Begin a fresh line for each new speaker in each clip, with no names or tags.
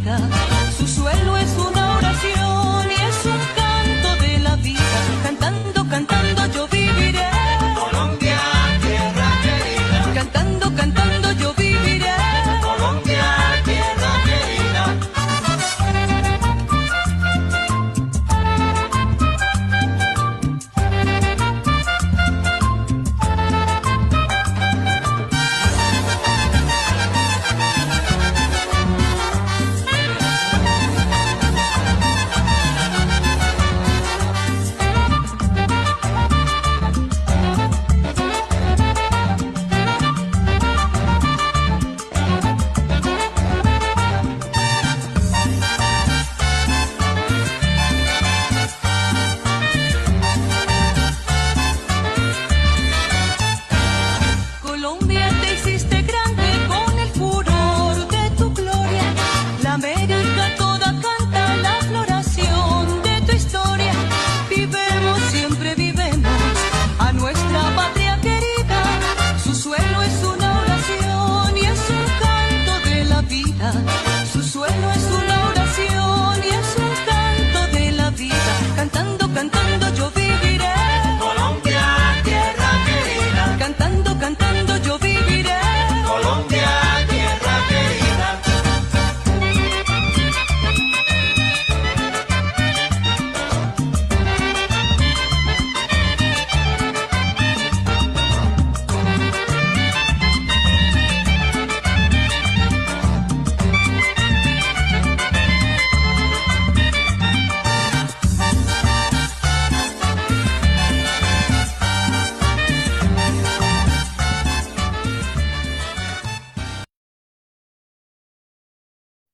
vida. Su suelo es una oración y es un canto de la vida. Cantando, cantando yo viviré.
Colombia, tierra querida.
Cantando, cantando yo viviré.
Colombia, tierra querida.
Colombia, te hiciste grande con el furor de tu gloria. La América toda canta la floración de tu historia. Vivemos, siempre vivemos a nuestra patria querida. Su suelo es una oración y es un canto de la vida. Su suelo es una oración y es un canto de la vida. Cantando, cantando yo viviré.
Colombia, tierra querida.
Cantando, cantando yo viviré.
Colombia, tierra querida.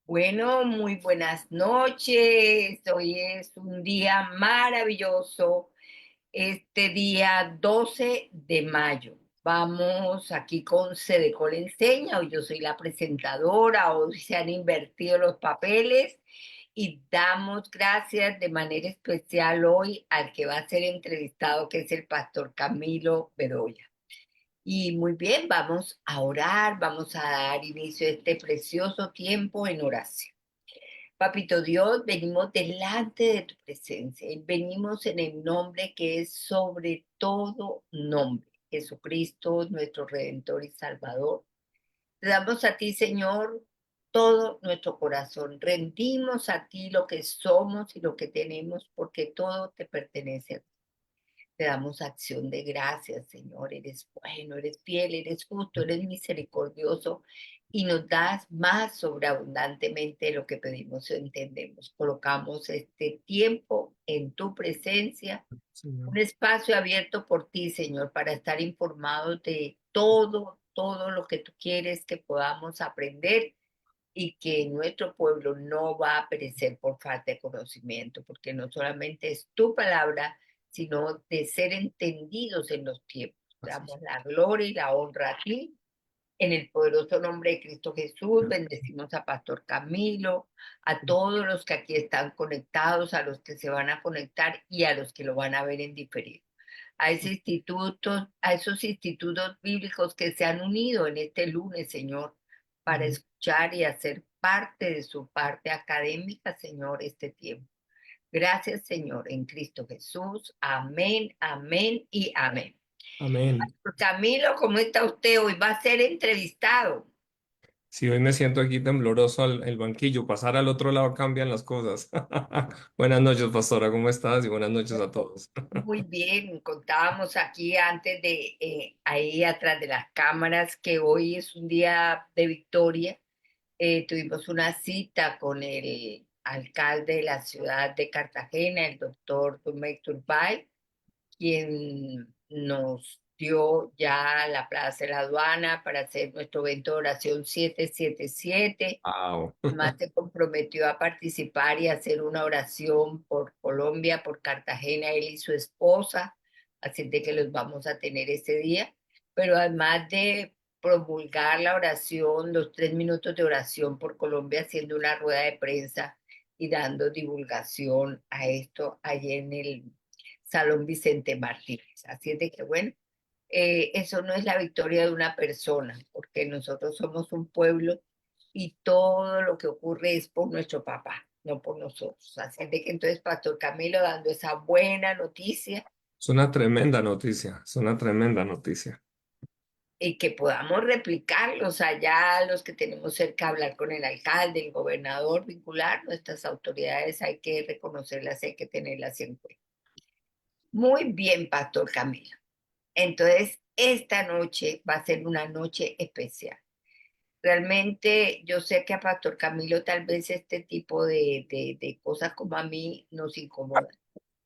Bueno, muy buenas noches. Hoy es un día maravilloso, este día 12 de mayo. Vamos aquí con Cedecol Enseña. Hoy yo soy la presentadora. Hoy se han invertido los papeles y damos gracias de manera especial hoy al que va a ser entrevistado, que es el pastor Camilo Bedoya. Y muy bien, vamos a orar, vamos a dar inicio a este precioso tiempo en oración. Papito Dios, venimos delante de tu presencia y venimos en el nombre que es sobre todo nombre, Jesucristo, nuestro Redentor y Salvador. Te damos a ti, Señor, todo nuestro corazón. Rendimos a ti lo que somos y lo que tenemos, porque todo te pertenece a ti. Te damos acción de gracias, Señor. Eres bueno, eres fiel, eres justo, eres misericordioso y nos das más sobreabundantemente de lo que pedimos o entendemos. Colocamos este tiempo en tu presencia,
Señor.
un espacio abierto por ti, Señor, para estar informados de todo lo que tú quieres que podamos aprender y que nuestro pueblo no va a perecer por falta de conocimiento, porque no solamente es tu palabra, sino de ser entendidos en los tiempos. Te
Así es.
damos la gloria y la honra a ti. En el poderoso nombre de Cristo Jesús, bendecimos a Pastor Camilo, a todos los que aquí están conectados, a los que se van a conectar y a los que lo van a ver en diferido. A esos institutos bíblicos que se han unido en este lunes, Señor, para escuchar y hacer parte de su parte académica, Señor, este tiempo. Gracias, Señor, en Cristo Jesús. Amén, amén y amén.
Amén.
Camilo, ¿cómo está usted? Hoy va a ser entrevistado.
Si hoy me siento aquí tembloroso al el banquillo, pasar al otro lado cambian las cosas. Buenas noches, pastora, ¿cómo estás? Y buenas noches a todos.
Muy bien, contábamos aquí antes de, ahí atrás de las cámaras, que hoy es un día de victoria. Tuvimos una cita con el alcalde de la ciudad de Cartagena, el doctor Dumey Turbay, quien nos dio ya la plaza de la aduana para hacer nuestro evento de oración 777.
Wow.
Además se comprometió a participar y hacer una oración por Colombia, por Cartagena, él y su esposa, así de que los vamos a tener ese día. Pero además de promulgar la oración, los 3 minutos de oración por Colombia, haciendo una rueda de prensa y dando divulgación a esto allí en el Salón Vicente Martínez. Así es de que, bueno, eso no es la victoria de una persona, porque nosotros somos un pueblo y todo lo que ocurre es por nuestro papá, no por nosotros. Así de que entonces, Pastor Camilo, dando esa buena noticia
Es una tremenda noticia, es una tremenda noticia.
y que podamos replicarlos allá, los que tenemos cerca, hablar con el alcalde, el gobernador, vincular nuestras autoridades, hay que reconocerlas, hay que tenerlas en cuenta. Muy bien, Pastor Camilo. Entonces, esta noche va a ser una noche especial. Realmente yo sé que a Pastor Camilo tal vez este tipo de cosas como a mí nos incomodan,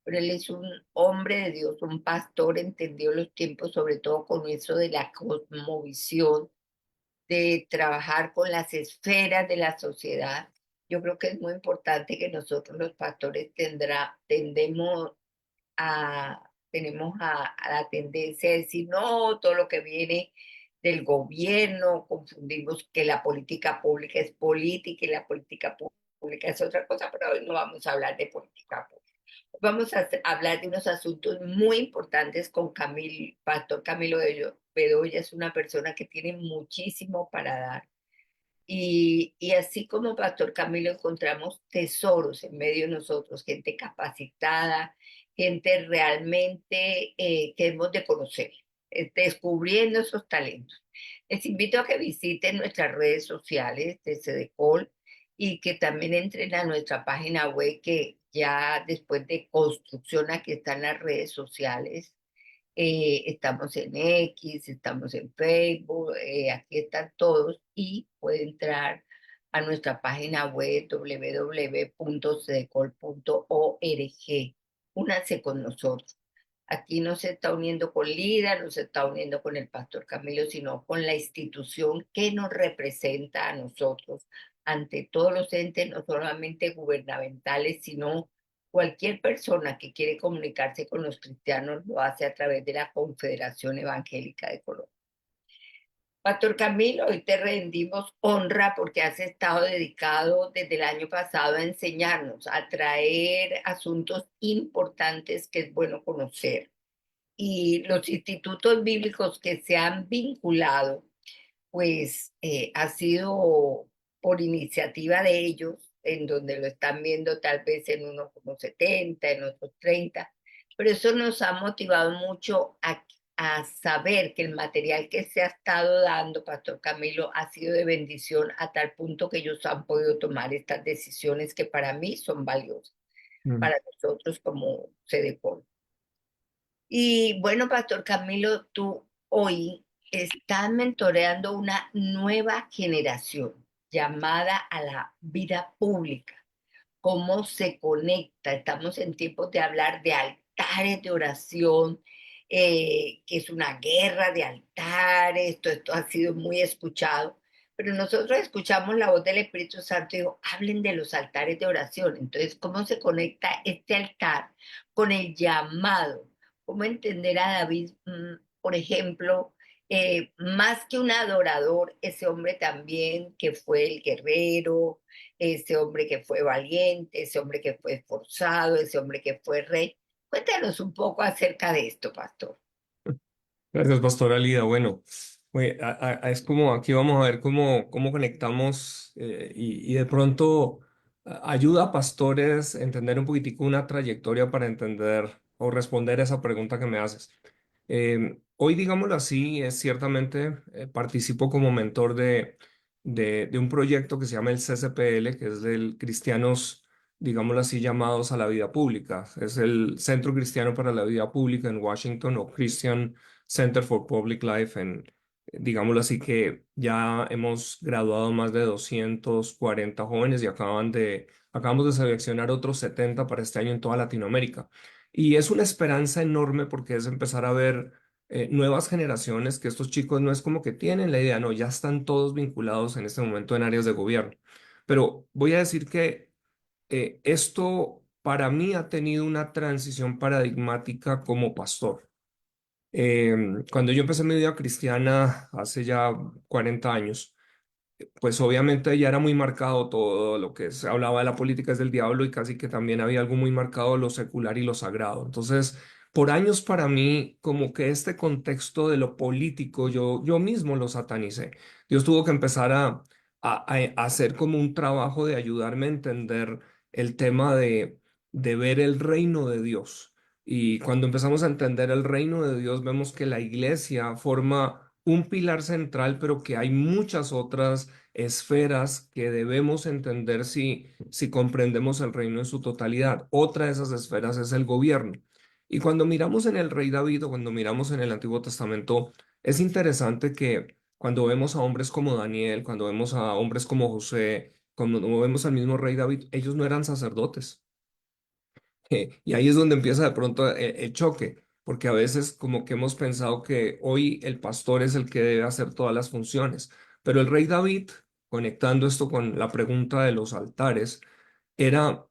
pero él es un hombre de Dios, un pastor, entendió los tiempos, sobre todo con eso de la cosmovisión, de trabajar con las esferas de la sociedad. Yo creo que es muy importante que nosotros los pastores tendemos tenemos a la tendencia de decir, no, todo lo que viene del gobierno, confundimos que la política pública es política y la política pública es otra cosa, pero hoy no vamos a hablar de política pública. Vamos a hablar de unos asuntos muy importantes con Pastor Camilo Bedoya, es una persona que tiene muchísimo para dar. Y así como Pastor Camilo encontramos tesoros en medio de nosotros, gente capacitada, gente realmente que hemos de conocer, descubriendo esos talentos. Les invito a que visiten nuestras redes sociales de Cedecol y que también entren a nuestra página web que ya después de construcción aquí están las redes sociales, estamos en X, estamos en Facebook, aquí están todos y puede entrar a nuestra página web www.cedecol.org. Únanse con nosotros. Aquí no se está uniendo con Lida, no se está uniendo con el Pastor Camilo, sino con la institución que nos representa a nosotros ante todos los entes, no solamente gubernamentales, sino cualquier persona que quiere comunicarse con los cristianos lo hace a través de la Confederación Evangélica de Colombia. Pastor Camilo, hoy te rendimos honra porque has estado dedicado desde el año pasado a enseñarnos, a traer asuntos importantes que es bueno conocer. Y los institutos bíblicos que se han vinculado pues ha sido por iniciativa de ellos, en donde lo están viendo tal vez en unos como 70, en otros 30, pero eso nos ha motivado mucho a saber que el material que se ha estado dando, Pastor Camilo, ha sido de bendición a tal punto que ellos han podido tomar estas decisiones que para mí son valiosas,
Mm.
para nosotros como CDPOL. Y bueno, Pastor Camilo, tú hoy estás mentoreando una nueva generación llamada a la vida pública. ¿Cómo se conecta? Estamos en tiempos de hablar de altares de oración, que es una guerra de altares, esto ha sido muy escuchado, pero nosotros escuchamos la voz del Espíritu Santo y digo, hablen de los altares de oración. Entonces, ¿cómo se conecta este altar con el llamado? ¿Cómo entender a David, por ejemplo, más que un adorador, ese hombre también que fue el guerrero, ese hombre que fue valiente, ese hombre que fue esforzado, ese hombre que fue rey? Cuéntanos un poco acerca de esto, pastor.
Gracias, Pastora Lida. Bueno, es como aquí vamos a ver cómo conectamos y de pronto ayuda a pastores a entender un poquitico una trayectoria para entender o responder esa pregunta que me haces. Hoy, digámoslo así, es ciertamente participo como mentor de un proyecto que se llama el CCPL, que es del Cristianos, digámoslo así, llamados a la vida pública. Es el Centro Cristiano para la Vida Pública en Washington o Christian Center for Public Life, digámoslo así, que ya hemos graduado más de 240 jóvenes y acabamos de seleccionar otros 70 para este año en toda Latinoamérica. Y es una esperanza enorme porque es empezar a ver nuevas generaciones, que estos chicos no es como que tienen la idea, no, ya están todos vinculados en este momento en áreas de gobierno. Pero voy a decir que esto para mí ha tenido una transición paradigmática como pastor. Cuando yo empecé mi vida cristiana hace ya 40 años, pues obviamente ya era muy marcado todo lo que se hablaba de la política es del diablo y casi que también había algo muy marcado lo secular y lo sagrado. Entonces, por años para mí, como que este contexto de lo político, yo mismo lo satanicé. Dios tuvo que empezar a hacer como un trabajo de ayudarme a entender el tema de ver el reino de Dios. Y cuando empezamos a entender el reino de Dios, vemos que la iglesia forma un pilar central, pero que hay muchas otras esferas que debemos entender si comprendemos el reino en su totalidad. Otra de esas esferas es el gobierno. Y cuando miramos en el rey David o cuando miramos en el Antiguo Testamento, es interesante que cuando vemos a hombres como Daniel, cuando vemos a hombres como José, cuando vemos al mismo rey David, ellos no eran sacerdotes. Y ahí es donde empieza de pronto el choque, porque a veces como que hemos pensado que hoy el pastor es el que debe hacer todas las funciones, pero el rey David, conectando esto con la pregunta de los altares, era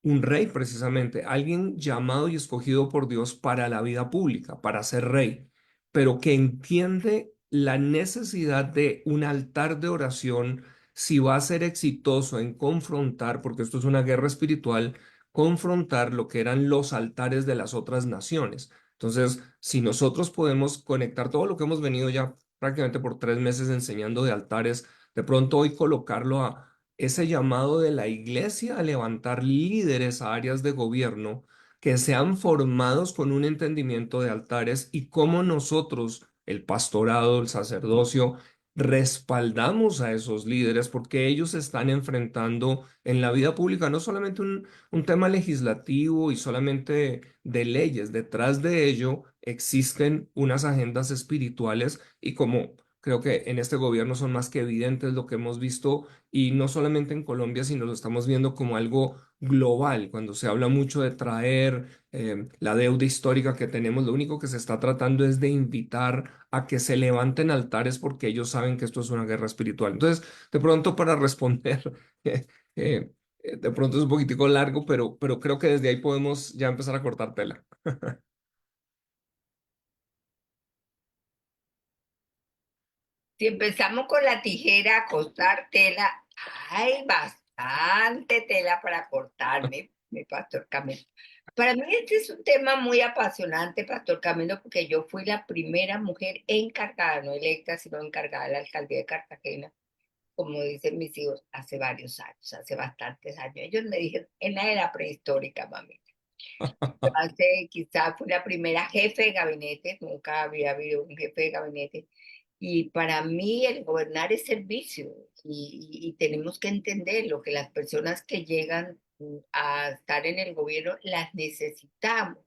un rey precisamente, alguien llamado y escogido por Dios para la vida pública, para ser rey, pero que entiende la necesidad de un altar de oración si va a ser exitoso en confrontar, porque esto es una guerra espiritual, confrontar lo que eran los altares de las otras naciones. Entonces, si nosotros podemos conectar todo lo que hemos venido ya prácticamente por 3 meses enseñando de altares, de pronto hoy colocarlo a ese llamado de la iglesia a levantar líderes a áreas de gobierno que sean formados con un entendimiento de altares y cómo nosotros, el pastorado, el sacerdocio, respaldamos a esos líderes porque ellos están enfrentando en la vida pública no solamente un tema legislativo y solamente de leyes, detrás de ello existen unas agendas espirituales y como creo que en este gobierno son más que evidentes lo que hemos visto y no solamente en Colombia, sino lo estamos viendo como algo global. Cuando se habla mucho de traer la deuda histórica que tenemos, lo único que se está tratando es de invitar a que se levanten altares porque ellos saben que esto es una guerra espiritual. Entonces, de pronto para responder, de pronto es un poquitico largo, pero creo que desde ahí podemos ya empezar a cortar tela.
Si empezamos con la tijera a cortar tela, hay bastante tela para cortarme, mi pastor Camilo. Para mí este es un tema muy apasionante, pastor Camilo, porque yo fui la primera mujer encargada, no electa, sino encargada de la alcaldía de Cartagena, como dicen mis hijos, hace varios años, hace bastantes años. Ellos me dijeron, en la era prehistórica, mami. Hace, quizás fui la primera jefe de gabinete, nunca había habido un jefe de gabinete. Y para mí el gobernar es servicio y tenemos que entender lo que las personas que llegan a estar en el gobierno las necesitamos.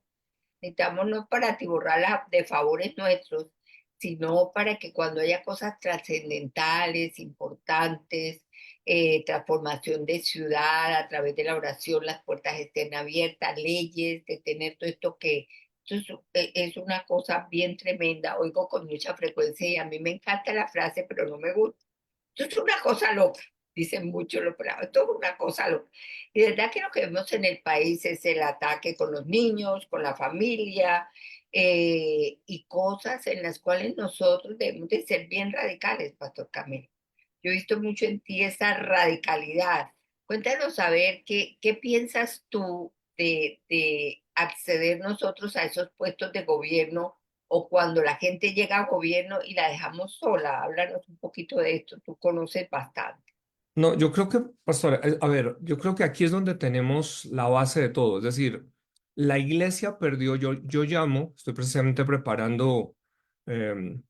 Necesitamos no para atiborrarla de favores nuestros, sino para que cuando haya cosas trascendentales, importantes, transformación de ciudad a través de la oración, las puertas estén abiertas, leyes, de tener todo esto que esto es una cosa bien tremenda. Oigo con mucha frecuencia y a mí me encanta la frase, pero no me gusta. Esto es una cosa loca, dicen muchos los bravos, esto es una cosa loca. Y de verdad que lo que vemos en el país es el ataque con los niños, con la familia, y cosas en las cuales nosotros debemos de ser bien radicales, Pastor Camilo. Yo he visto mucho en ti esa radicalidad. Cuéntanos a ver qué piensas tú de acceder nosotros a esos puestos de gobierno o cuando la gente llega al gobierno y la dejamos sola. Háblanos un poquito de esto, tú conoces bastante.
No, yo creo que, pastor, a ver, yo creo que aquí es donde tenemos la base de todo. Es decir, la iglesia perdió, yo llamo, estoy precisamente preparando em,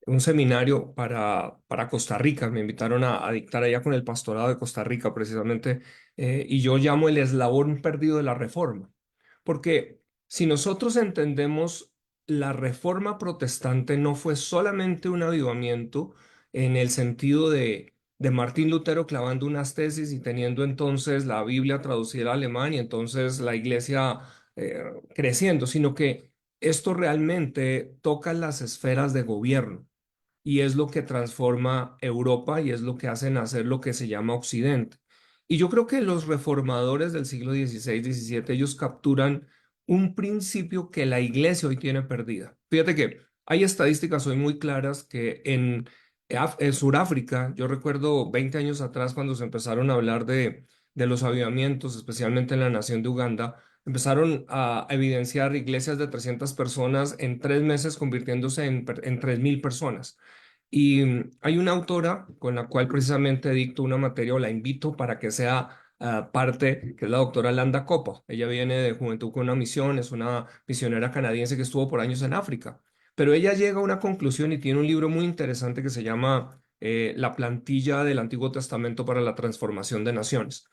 un seminario para Costa Rica. Me invitaron a dictar allá con el pastorado de Costa Rica, precisamente, y yo llamo el eslabón perdido de la reforma. Porque si nosotros entendemos, la reforma protestante no fue solamente un avivamiento en el sentido de Martín Lutero clavando unas tesis y teniendo entonces la Biblia traducida al alemán y entonces la iglesia creciendo, sino que esto realmente toca las esferas de gobierno y es lo que transforma Europa y es lo que hace nacer lo que se llama Occidente. Y yo creo que los reformadores del siglo XVI, XVII, ellos capturan un principio que la iglesia hoy tiene perdida. Fíjate que hay estadísticas hoy muy claras que en Sudáfrica, yo recuerdo 20 años atrás cuando se empezaron a hablar de los avivamientos, especialmente en la nación de Uganda, empezaron a evidenciar iglesias de 300 personas en 3 meses convirtiéndose en 3.000 personas. Y hay una autora con la cual precisamente dicto una materia o la invito para que sea parte, que es la doctora Landa Copa. Ella viene de Juventud con una Misión, es una misionera canadiense que estuvo por años en África. Pero ella llega a una conclusión y tiene un libro muy interesante que se llama La plantilla del Antiguo Testamento para la transformación de naciones.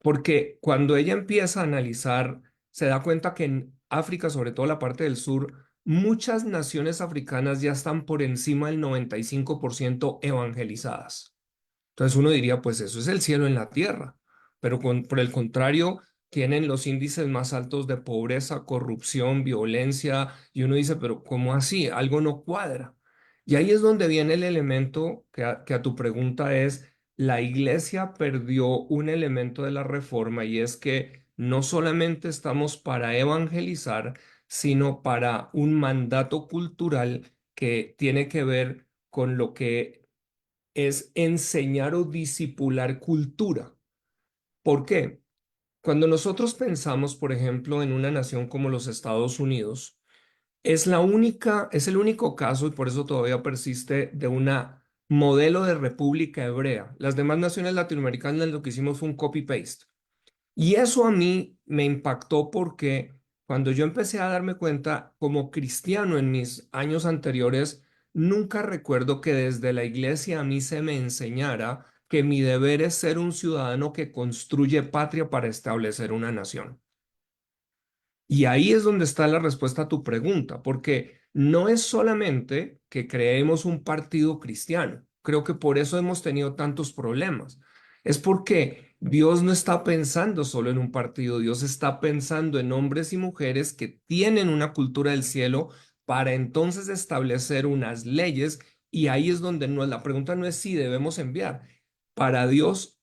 Porque cuando ella empieza a analizar, se da cuenta que en África, sobre todo la parte del sur, muchas naciones africanas ya están por encima del 95% evangelizadas. Entonces uno diría, pues eso es el cielo en la tierra, pero por el contrario, tienen los índices más altos de pobreza, corrupción, violencia, y uno dice, pero ¿cómo así? Algo no cuadra. Y ahí es donde viene el elemento que a tu pregunta es, la iglesia perdió un elemento de la reforma y es que no solamente estamos para evangelizar, sino para un mandato cultural que tiene que ver con lo que es enseñar o disipular cultura. ¿Por qué? Cuando nosotros pensamos, por ejemplo, en una nación como los Estados Unidos, es el único caso, y por eso todavía persiste, de una modelo de república hebrea. Las demás naciones latinoamericanas lo que hicimos fue un copy-paste. Y eso a mí me impactó porque cuando yo empecé a darme cuenta como cristiano en mis años anteriores, nunca recuerdo que desde la iglesia a mí se me enseñara que mi deber es ser un ciudadano que construye patria para establecer una nación. Y ahí es donde está la respuesta a tu pregunta, porque no es solamente que creemos un partido cristiano. Creo que por eso hemos tenido tantos problemas. Es porque Dios no está pensando solo en un partido, Dios está pensando en hombres y mujeres que tienen una cultura del cielo para entonces establecer unas leyes. Y ahí es donde la pregunta no es si debemos enviar. Para Dios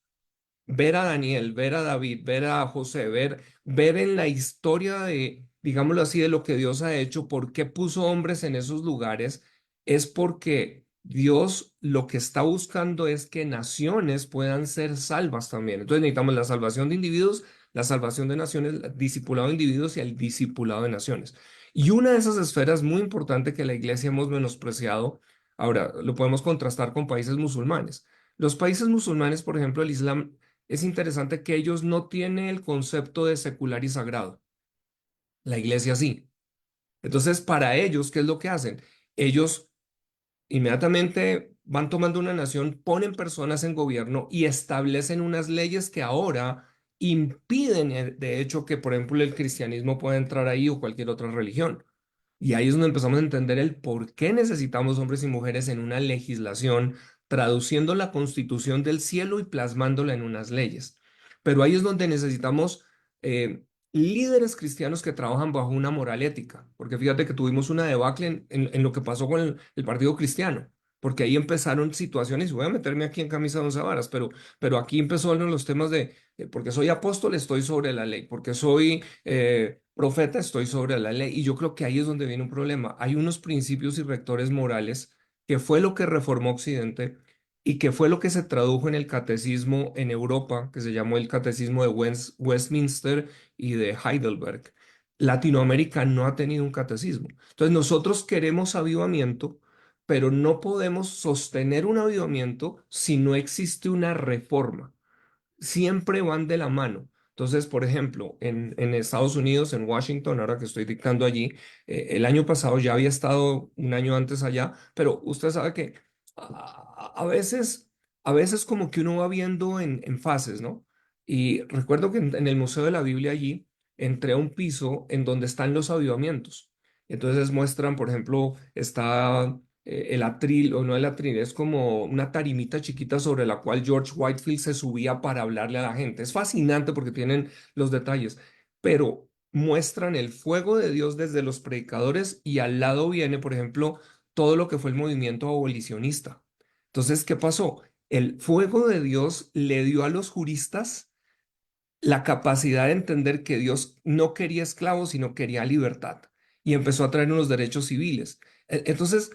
ver a Daniel, ver a David, ver a José, ver en la historia de, digámoslo así, de lo que Dios ha hecho, por qué puso hombres en esos lugares, es porque Dios lo que está buscando es que naciones puedan ser salvas también. Entonces necesitamos la salvación de individuos, la salvación de naciones, el discipulado de individuos y el discipulado de naciones. Y una de esas esferas muy importante que la iglesia hemos menospreciado, ahora lo podemos contrastar con países musulmanes. Los países musulmanes, por ejemplo, el Islam, es interesante que ellos no tienen el concepto de secular y sagrado. La iglesia sí. Entonces, para ellos, ¿qué es lo que hacen? Ellos inmediatamente van tomando una nación, ponen personas en gobierno y establecen unas leyes que ahora impiden, de hecho, que, por ejemplo, el cristianismo pueda entrar ahí o cualquier otra religión. Y ahí es donde empezamos a entender el por qué necesitamos hombres y mujeres en una legislación, traduciendo la constitución del cielo y plasmándola en unas leyes. Pero ahí es donde necesitamos líderes cristianos que trabajan bajo una moral ética, porque fíjate que tuvimos una debacle en lo que pasó con el Partido Cristiano, porque ahí empezaron situaciones, y voy a meterme aquí en camisa de once varas, pero aquí empezó los temas de, porque soy apóstol, estoy sobre la ley, porque soy profeta, estoy sobre la ley. Y yo creo que ahí es donde viene un problema. Hay unos principios y rectores morales que fue lo que reformó Occidente y que fue lo que se tradujo en el catecismo en Europa, que se llamó el catecismo de Westminster y de Heidelberg. Latinoamérica no ha tenido un catecismo. Entonces nosotros queremos avivamiento, pero no podemos sostener un avivamiento si no existe una reforma. Siempre van de la mano. Entonces, por ejemplo, en Estados Unidos, en Washington, ahora que estoy dictando allí, el año pasado ya había estado un año antes allá, pero usted sabe que a veces como que uno va viendo en fases, ¿no? Y recuerdo que en el Museo de la Biblia allí entré a un piso en donde están los avivamientos. Entonces muestran, por ejemplo, está el atril, o no el atril, es como una tarimita chiquita sobre la cual George Whitefield se subía para hablarle a la gente. Es fascinante porque tienen los detalles, pero muestran el fuego de Dios desde los predicadores y al lado viene, por ejemplo, todo lo que fue el movimiento abolicionista. Entonces, ¿qué pasó? El fuego de Dios le dio a los juristas la capacidad de entender que Dios no quería esclavos, sino quería libertad. Y empezó a traer unos derechos civiles. Entonces,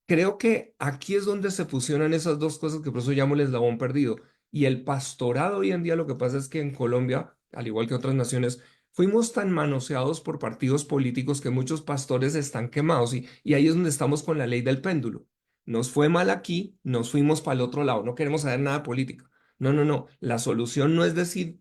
creo que aquí es donde se fusionan esas dos cosas que por eso llamo el eslabón perdido. Y el pastorado hoy en día, lo que pasa es que en Colombia, al igual que otras naciones, fuimos tan manoseados por partidos políticos que muchos pastores están quemados. Y ahí es donde estamos con la ley del péndulo. nos fue mal aquí, nos fuimos para el otro lado, no queremos saber nada de política. No, no, no, la solución no es decir,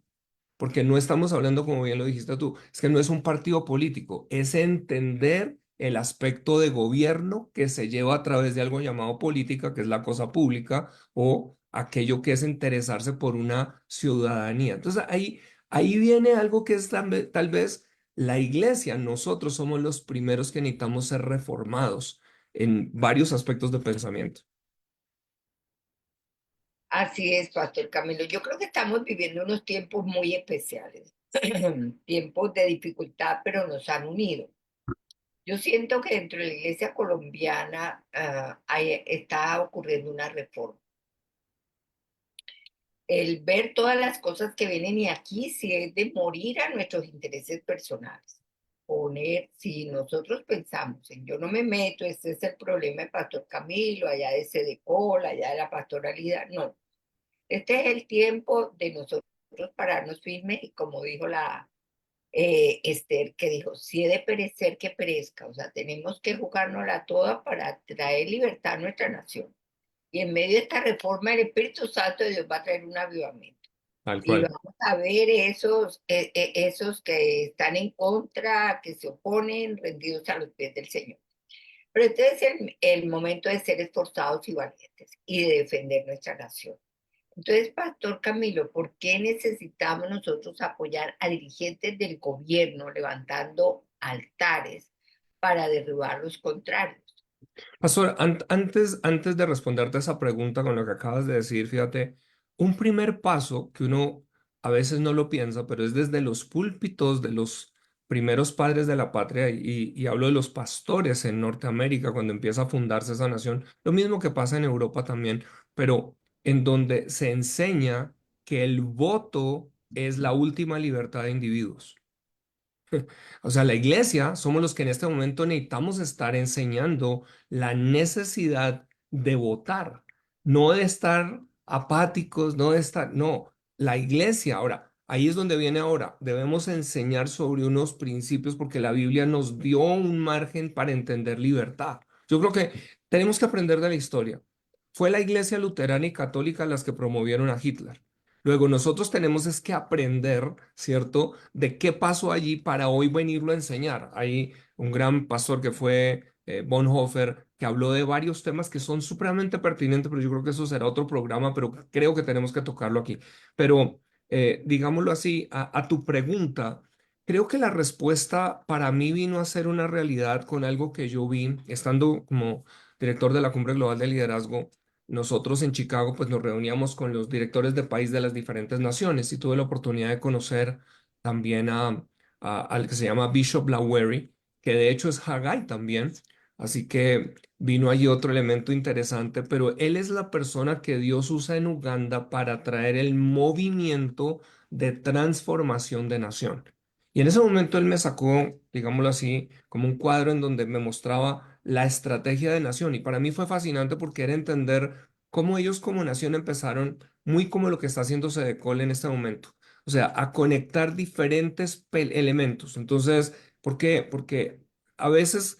porque no estamos hablando, como bien lo dijiste tú, es que no es un partido político, es entender el aspecto de gobierno que se lleva a través de algo llamado política, que es la cosa pública, o aquello que es interesarse por una ciudadanía. Entonces ahí viene algo que es tal vez la iglesia. Nosotros somos los primeros que necesitamos ser reformados en varios aspectos de pensamiento.
Así es, Pastor Camilo. Yo creo que estamos viviendo unos tiempos muy especiales, tiempos de dificultad, pero nos han unido. Yo siento que dentro de la iglesia colombiana está ocurriendo una reforma. El ver todas las cosas que vienen y aquí si es de morir a nuestros intereses personales. Poner, si nosotros pensamos en yo no me meto, este es el problema de Pastor Camilo, allá de Sedecol, allá de la Pastora Lida, no. Este es el tiempo de nosotros pararnos firmes y como dijo la Esther, que dijo, si he de perecer, que perezca. O sea, tenemos que jugárnosla toda para traer libertad a nuestra nación. Y en medio de esta reforma, el Espíritu Santo de Dios va a traer un avivamiento.
Tal
Y
cual.
vamos a ver esos que están en contra, que se oponen, rendidos a los pies del Señor. Pero este es el momento de ser esforzados y valientes y de defender nuestra nación. Entonces, Pastor Camilo, ¿por qué necesitamos nosotros apoyar a dirigentes del gobierno levantando altares para derribar los contrarios?
Pastor, antes de responderte esa pregunta con lo que acabas de decir, fíjate, un primer paso que uno a veces no lo piensa, pero es desde los púlpitos de los primeros padres de la patria, y hablo de los pastores en Norteamérica cuando empieza a fundarse esa nación, lo mismo que pasa en Europa también, pero en donde se enseña que el voto es la última libertad de individuos. O sea, la iglesia somos los que en este momento necesitamos estar enseñando la necesidad de votar, no de estar apáticos, no de estar, no, la iglesia. Ahora, ahí es donde viene ahora, debemos enseñar sobre unos principios porque la Biblia nos dio un margen para entender libertad. Yo creo que tenemos que aprender de la historia. Fue la iglesia luterana y católica las que promovieron a Hitler. Luego nosotros tenemos es que aprender, ¿cierto?, de qué pasó allí para hoy venirlo a enseñar. Hay un gran pastor que fue Bonhoeffer, que habló de varios temas que son supremamente pertinentes, pero yo creo que eso será otro programa, pero creo que tenemos que tocarlo aquí. Pero digámoslo así, a tu pregunta, creo que la respuesta para mí vino a ser una realidad con algo que yo vi estando como director de la Cumbre Global de Liderazgo. Nosotros en Chicago pues nos reuníamos con los directores de país de las diferentes naciones y tuve la oportunidad de conocer también al que se llama Bishop Lowery, que de hecho es Haggai también. Así que vino allí otro elemento interesante, pero él es la persona que Dios usa en Uganda para traer el movimiento de transformación de nación. Y en ese momento él me sacó, digámoslo así, como un cuadro en donde me mostraba la estrategia de nación. Y para mí fue fascinante porque era entender cómo ellos como nación empezaron, muy como lo que está haciendo Sedecol en este momento. O sea, a conectar diferentes elementos. Entonces, ¿por qué? Porque a veces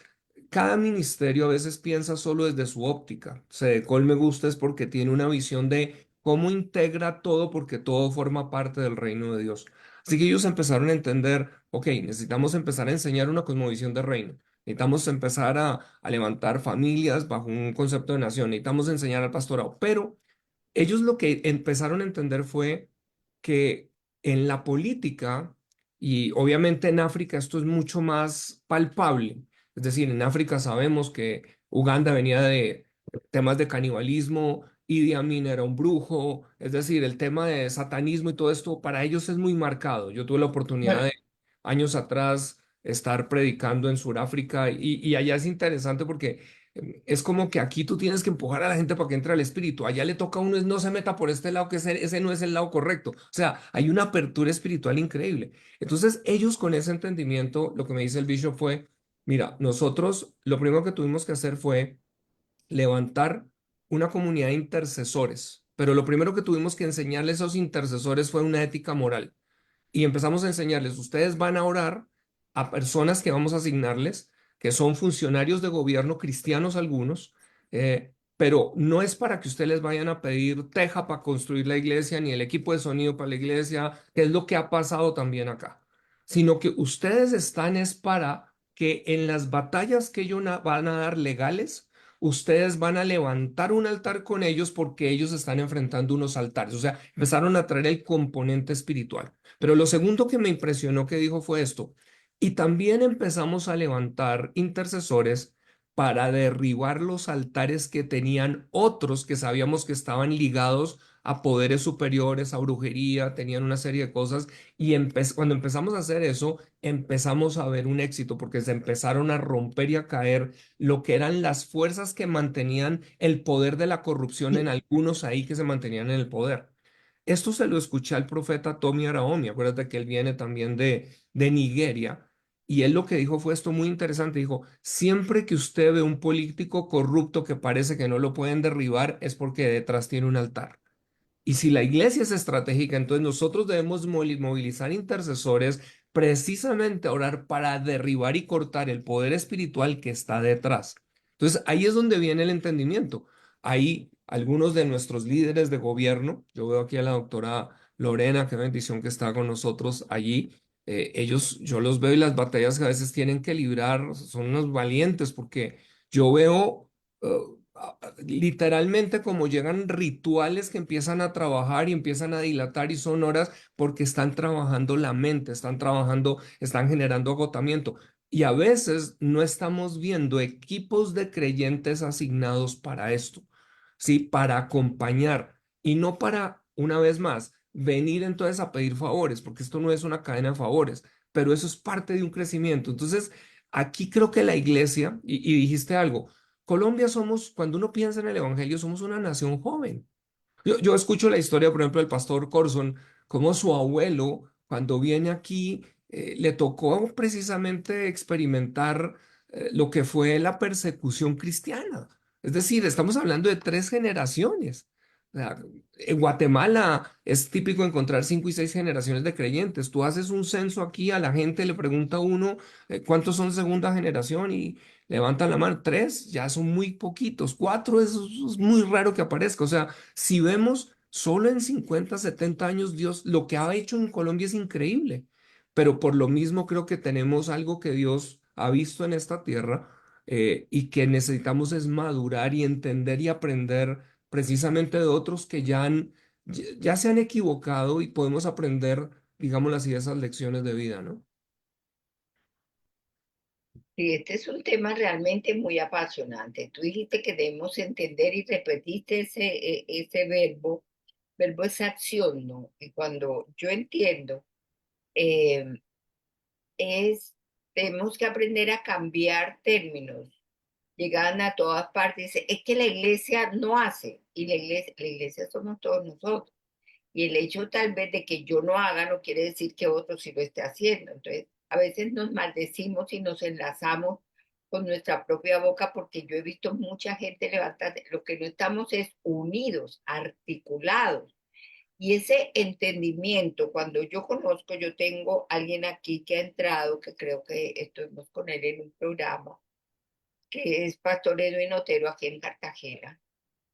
cada ministerio a veces piensa solo desde su óptica. Sedecol me gusta es porque tiene una visión de cómo integra todo porque todo forma parte del reino de Dios. Así que ellos empezaron a entender, ok, necesitamos empezar a enseñar una cosmovisión de reino. Necesitamos empezar a levantar familias bajo un concepto de nación. Necesitamos enseñar al pastorado. Pero ellos lo que empezaron a entender fue que en la política, y obviamente en África esto es mucho más palpable, es decir, en África sabemos que Uganda venía de temas de canibalismo, Idi Amin era un brujo, es decir, el tema de satanismo y todo esto para ellos es muy marcado. Yo tuve la oportunidad
Bueno,
de años atrás estar predicando en Sudáfrica y allá es interesante porque es como que aquí tú tienes que empujar a la gente para que entre al espíritu. Allá le toca a uno es no se meta por este lado, que ese no es el lado correcto. O sea, hay una apertura espiritual increíble. Entonces, ellos con ese entendimiento, lo que me dice el bishop fue, mira, nosotros lo primero que tuvimos que hacer fue levantar una comunidad de intercesores. Pero lo primero que tuvimos que enseñarles a esos intercesores fue una ética moral y empezamos a enseñarles, ustedes van a orar a personas que vamos a asignarles, que son funcionarios de gobierno, cristianos algunos, pero no es para que ustedes les vayan a pedir teja para construir la iglesia, ni el equipo de sonido para la iglesia, que es lo que ha pasado también acá, sino que ustedes están es para que en las batallas que ellos van a dar legales, ustedes van a levantar un altar con ellos porque ellos están enfrentando unos altares. O sea, empezaron a traer el componente espiritual. Pero lo segundo que me impresionó que dijo fue esto. Y también empezamos a levantar intercesores para derribar los altares que tenían otros que sabíamos que estaban ligados a poderes superiores, a brujería, tenían una serie de cosas. Y cuando empezamos a hacer eso, empezamos a ver un éxito porque se empezaron a romper y a caer lo que eran las fuerzas que mantenían el poder de la corrupción en algunos ahí que se mantenían en el poder. Esto se lo escuché al profeta Tommy Araomi, acuérdate que él viene también de Nigeria, y él lo que dijo fue esto muy interesante, dijo, siempre que usted ve un político corrupto que parece que no lo pueden derribar, es porque detrás tiene un altar. Y si la iglesia es estratégica, entonces nosotros debemos movilizar intercesores precisamente a orar para derribar y cortar el poder espiritual que está detrás. Entonces ahí es donde viene el entendimiento. Ahí algunos de nuestros líderes de gobierno, yo veo aquí a la doctora Lorena, qué bendición que está con nosotros allí. Ellos, yo los veo y las batallas que a veces tienen que librar son unos valientes porque yo veo literalmente como llegan rituales que empiezan a trabajar y empiezan a dilatar y son horas porque están trabajando la mente, están trabajando, están generando agotamiento. Y a veces no estamos viendo equipos de creyentes asignados para esto, ¿sí? Para acompañar y no para, una vez más, venir entonces a pedir favores, porque esto no es una cadena de favores, pero eso es parte de un crecimiento. Entonces, aquí creo que la iglesia, y dijiste algo, Colombia somos, cuando uno piensa en el Evangelio, somos una nación joven. Yo escucho la historia, por ejemplo, del pastor Corson, cómo su abuelo, cuando viene aquí, le tocó precisamente experimentar lo que fue la persecución cristiana. Es decir, estamos hablando de 3 generaciones. O sea, en Guatemala es típico encontrar 5 y 6 generaciones de creyentes. Tú haces un censo aquí a la gente, le pregunta a uno cuántos son segunda generación y levantan la mano. 3, ya son muy poquitos. 4, eso es muy raro que aparezca. O sea, si vemos solo en 50, 70 años, Dios, lo que ha hecho en Colombia es increíble. Pero por lo mismo creo que tenemos algo que Dios ha visto en esta tierra y que necesitamos es madurar y entender y aprender precisamente de otros que ya se han equivocado y podemos aprender, digamos así, esas lecciones de vida, ¿no?
Sí, este es un tema realmente muy apasionante. Tú dijiste que debemos entender y repetiste ese verbo. Verbo es acción, ¿no? Y cuando yo entiendo, eh, es, tenemos que aprender a cambiar términos. Llegan a todas partes, dice, es que la iglesia no hace, y la iglesia somos todos nosotros. Y el hecho tal vez de que yo no haga no quiere decir que otro sí lo esté haciendo. Entonces, a veces nos maldecimos y nos enlazamos con nuestra propia boca porque yo he visto mucha gente levantar, lo que no estamos es unidos, articulados. Y ese entendimiento, cuando yo conozco, yo tengo alguien aquí que ha entrado, que creo que estuvimos con él en un programa, que es Pastor Edwin Otero aquí en Cartagena.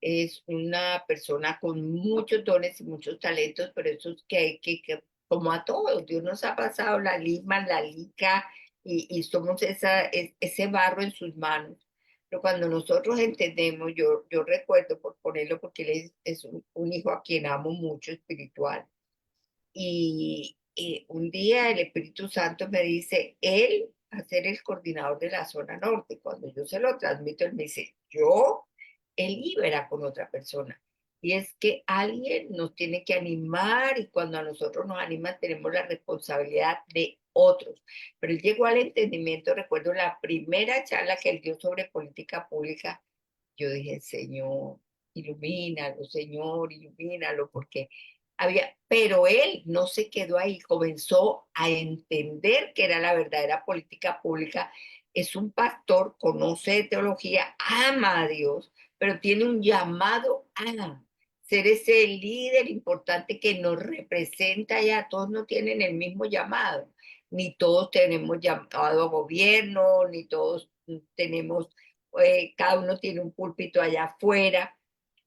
Es una persona con muchos dones y muchos talentos, pero eso es que hay como a todos, Dios nos ha pasado la lima, la lica, y somos ese barro en sus manos. Pero cuando nosotros entendemos, yo recuerdo, por ponerlo, porque él es un hijo a quien amo mucho espiritual, y un día el Espíritu Santo me dice, él va a ser el coordinador de la zona norte. Cuando yo se lo transmito, él me dice, él libera con otra persona. Y es que alguien nos tiene que animar y cuando a nosotros nos animan tenemos la responsabilidad de otros. Pero él llegó al entendimiento, recuerdo la primera charla que él dio sobre política pública, yo dije, Señor, ilumínalo, porque pero él no se quedó ahí, comenzó a entender que era la verdadera política pública. Es un pastor, conoce de teología, ama a Dios, pero tiene un llamado a ser ese líder importante que nos representa ya. Todos no tienen el mismo llamado, ni todos tenemos llamado a gobierno, ni todos tenemos cada uno tiene un púlpito allá afuera.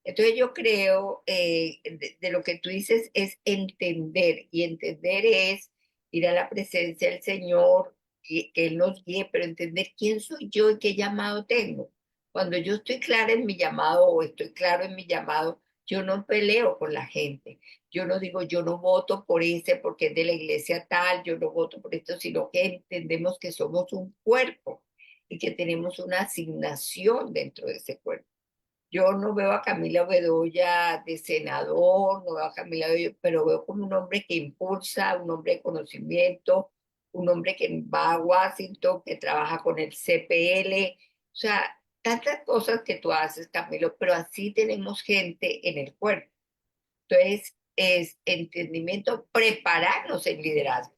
Entonces yo creo, de lo que tú dices es entender, y entender es ir a la presencia del Señor, y que Él nos guíe, pero entender quién soy yo y qué llamado tengo. Cuando yo estoy clara en mi llamado o estoy claro en mi llamado, yo no peleo con la gente. Yo no digo, yo no voto por ese porque es de la iglesia tal, yo no voto por esto, sino que entendemos que somos un cuerpo y que tenemos una asignación dentro de ese cuerpo. Yo no veo a Camila Bedoya de senador, no veo a Camila Bedoya, pero veo como un hombre que impulsa, un hombre de conocimiento, un hombre que va a Washington, que trabaja con el CPL, o sea, tantas cosas que tú haces, Camilo, pero así tenemos gente en el cuerpo. Entonces, es entendimiento, prepararnos en liderazgo.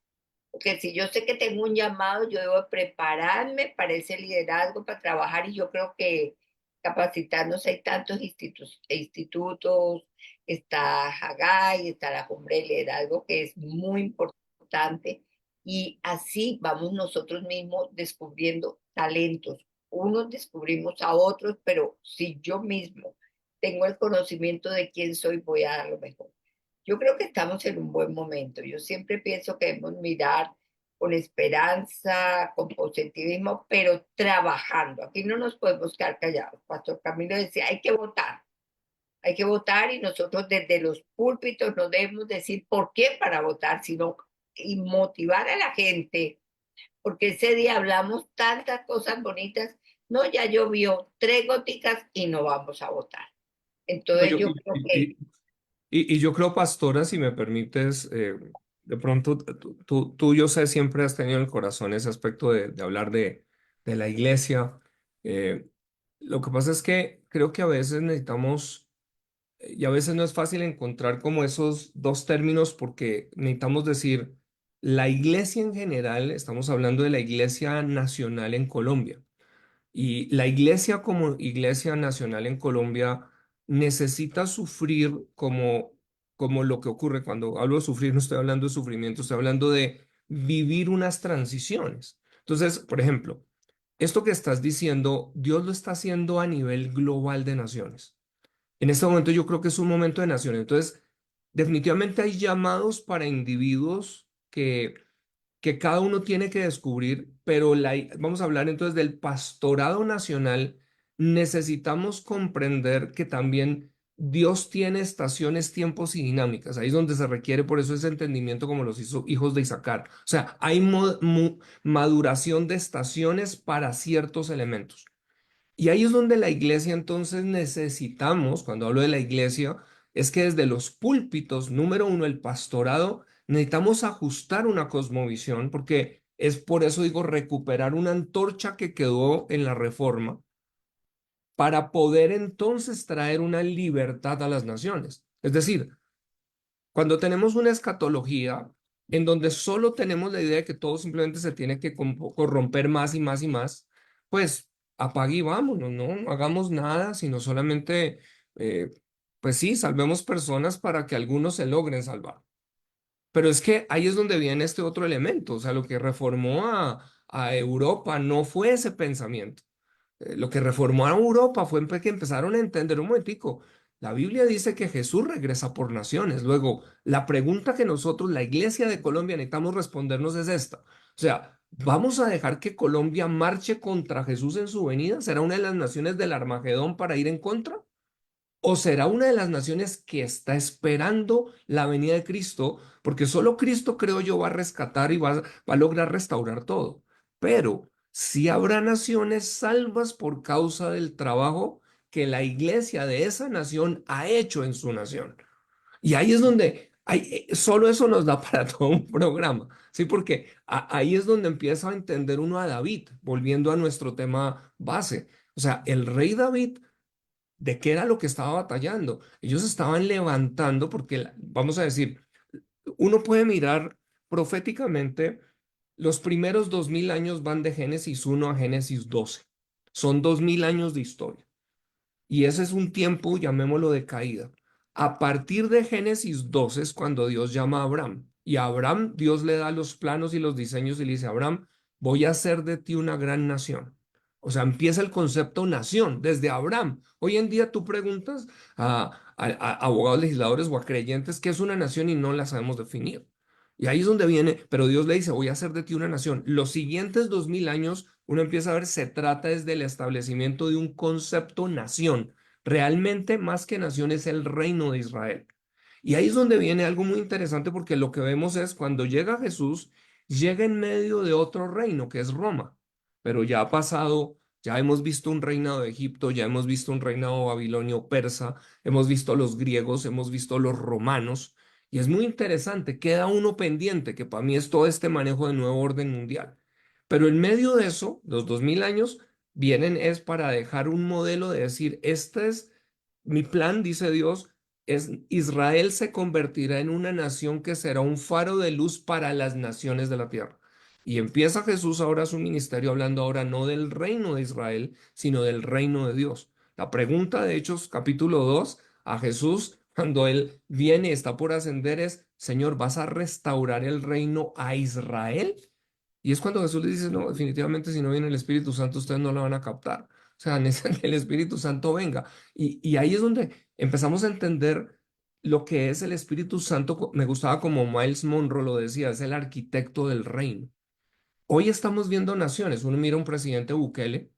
Porque si yo sé que tengo un llamado, yo debo prepararme para ese liderazgo, para trabajar, y yo creo que capacitarnos, hay tantos institutos, está Haggai, está la Cumbre de Liderazgo, que es muy importante, y así vamos nosotros mismos descubriendo talentos. Unos descubrimos a otros, pero si yo mismo tengo el conocimiento de quién soy, voy a dar lo mejor. Yo creo que estamos en un buen momento. Yo siempre pienso que debemos mirar con esperanza, con positivismo, pero trabajando. Aquí no nos podemos quedar callados. Pastor Camilo decía, hay que votar, y nosotros desde los púlpitos no debemos decir por qué para votar, sino y motivar a la gente, porque ese día hablamos tantas cosas bonitas. No, ya llovió 3 goticas y no vamos a votar.
No,
Entonces
yo,
yo creo que
y yo creo, pastora, si me permites, de pronto tú, yo sé, siempre has tenido en el corazón ese aspecto de hablar de la iglesia. Eh, lo que pasa es que creo que a veces necesitamos, y a veces no es fácil encontrar como esos dos términos porque necesitamos decir, la iglesia en general, estamos hablando de la iglesia nacional en Colombia. Y la iglesia como iglesia nacional en Colombia necesita sufrir como lo que ocurre. Cuando hablo de sufrir, no estoy hablando de sufrimiento, estoy hablando de vivir unas transiciones. Entonces, por ejemplo, esto que estás diciendo, Dios lo está haciendo a nivel global de naciones. En este momento yo creo que es un momento de naciones. Entonces, definitivamente hay llamados para individuos que cada uno tiene que descubrir, pero vamos a hablar entonces del pastorado nacional. Necesitamos comprender que también Dios tiene estaciones, tiempos y dinámicas. Ahí es donde se requiere, por eso ese entendimiento como los hizo hijos de Isaacar. O sea, hay maduración de estaciones para ciertos elementos. Y ahí es donde la iglesia entonces necesitamos, cuando hablo de la iglesia, es que desde los púlpitos, número uno, el pastorado, necesitamos ajustar una cosmovisión, porque es por eso digo recuperar una antorcha que quedó en la reforma para poder entonces traer una libertad a las naciones. Es decir, cuando tenemos una escatología en donde solo tenemos la idea de que todo simplemente se tiene que corromper más y más y más, pues apague y vámonos, no hagamos nada, sino solamente, eh, pues sí, salvemos personas para que algunos se logren salvar. Pero es que ahí es donde viene este otro elemento, o sea, lo que reformó a Europa no fue ese pensamiento. Lo que reformó a Europa fue que empezaron a entender un momentico. La Biblia dice que Jesús regresa por naciones. Luego, la pregunta que nosotros, la Iglesia de Colombia, necesitamos respondernos es esta. O sea, ¿vamos a dejar que Colombia marche contra Jesús en su venida? ¿Será una de las naciones del Armagedón para ir en contra? ¿O será una de las naciones que está esperando la venida de Cristo? Porque solo Cristo, creo yo, va a rescatar y va a lograr restaurar todo. Pero sí habrá naciones salvas por causa del trabajo que la iglesia de esa nación ha hecho en su nación. Y ahí es donde solo eso nos da para todo un programa, ¿sí? Porque ahí es donde empieza a entender uno a David, volviendo a nuestro tema base. O sea, el rey David, ¿de qué era lo que estaba batallando? Ellos estaban levantando porque, vamos a decir, uno puede mirar proféticamente, los primeros 2000 años van de Génesis 1 a Génesis 12. Son 2000 años de historia. Y ese es un tiempo, llamémoslo, de caída. A partir de Génesis 12 es cuando Dios llama a Abraham. Y a Abraham Dios le da los planos y los diseños y le dice, Abraham, voy a hacer de ti una gran nación. O sea, empieza el concepto nación desde Abraham. Hoy en día tú preguntas a abogados legisladores o a creyentes qué es una nación y no la sabemos definir. Y ahí es donde viene, pero Dios le dice, voy a hacer de ti una nación. Los siguientes 2000 años, uno empieza a ver, se trata desde el establecimiento de un concepto nación. Realmente, más que nación, es el reino de Israel. Y ahí es donde viene algo muy interesante porque lo que vemos es cuando llega Jesús, llega en medio de otro reino que es Roma, pero ya ha pasado, ya hemos visto un reinado de Egipto, ya hemos visto un reinado babilonio persa, hemos visto los griegos, hemos visto los romanos, y es muy interesante, queda uno pendiente, que para mí es todo este manejo de nuevo orden mundial. Pero en medio de eso, los 2000 años vienen es para dejar un modelo de decir, este es mi plan, dice Dios, es Israel se convertirá en una nación que será un faro de luz para las naciones de la tierra. Y empieza Jesús ahora su ministerio hablando ahora no del reino de Israel, sino del reino de Dios. La pregunta de Hechos capítulo 2 a Jesús cuando él viene, está por ascender es, Señor, ¿vas a restaurar el reino a Israel? Y es cuando Jesús le dice, no, definitivamente si no viene el Espíritu Santo, ustedes no la van a captar. O sea, necesitan que el Espíritu Santo venga. Y ahí es donde empezamos a entender lo que es el Espíritu Santo. Me gustaba como Miles Monroe lo decía, es el arquitecto del reino. Hoy estamos viendo naciones. Uno mira a un presidente Bukele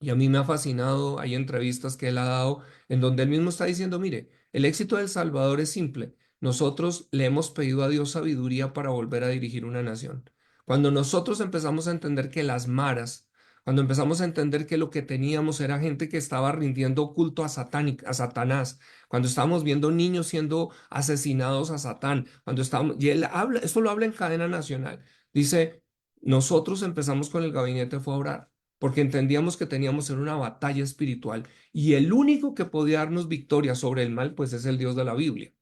y a mí me ha fascinado, hay entrevistas que él ha dado en donde él mismo está diciendo, mire, el éxito de El Salvador es simple. Nosotros le hemos pedido a Dios sabiduría para volver a dirigir una nación. Cuando nosotros empezamos a entender que las maras, cuando empezamos a entender que lo que teníamos era gente que estaba rindiendo culto a Satanás, cuando estábamos viendo niños siendo asesinados a Satán, cuando estábamos, y él habla, esto lo habla en cadena nacional, dice, nosotros empezamos con el gabinete fue a orar porque entendíamos que teníamos en una batalla espiritual y el único que podía darnos victoria sobre el mal, pues es el Dios de la Biblia.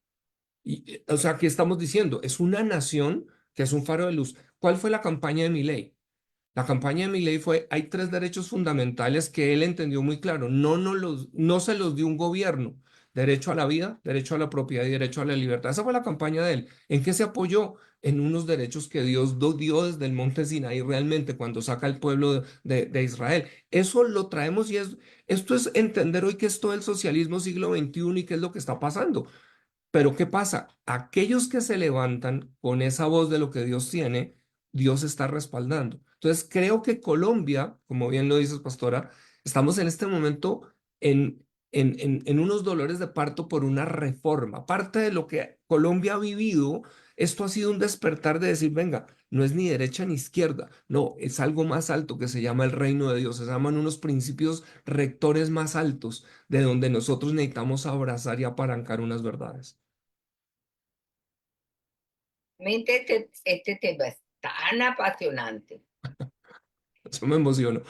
Y, o sea, ¿qué estamos diciendo? Es una nación que es un faro de luz. ¿Cuál fue la campaña de Milei? La campaña de Milei fue, hay tres derechos fundamentales que él entendió muy claro. No se los dio un gobierno. Derecho a la vida, derecho a la propiedad y derecho a la libertad. Esa fue la campaña de él. ¿En qué se apoyó? En unos derechos que Dios dio desde el monte Sinaí realmente cuando saca al pueblo de Israel. Eso lo traemos y esto es entender hoy que es todo el socialismo siglo XXI y qué es lo que está pasando. Pero ¿qué pasa? Aquellos que se levantan con esa voz de lo que Dios tiene, Dios está respaldando. Entonces, creo que Colombia, como bien lo dices, pastora, estamos en este momento en unos dolores de parto por una reforma. Parte de lo que Colombia ha vivido, esto ha sido un despertar de decir, venga, no es ni derecha ni izquierda, no, es algo más alto que se llama el reino de Dios, se llaman unos principios rectores más altos de donde nosotros necesitamos abrazar y apalancar unas verdades.
Realmente este tema es tan apasionante.
Eso me emociono.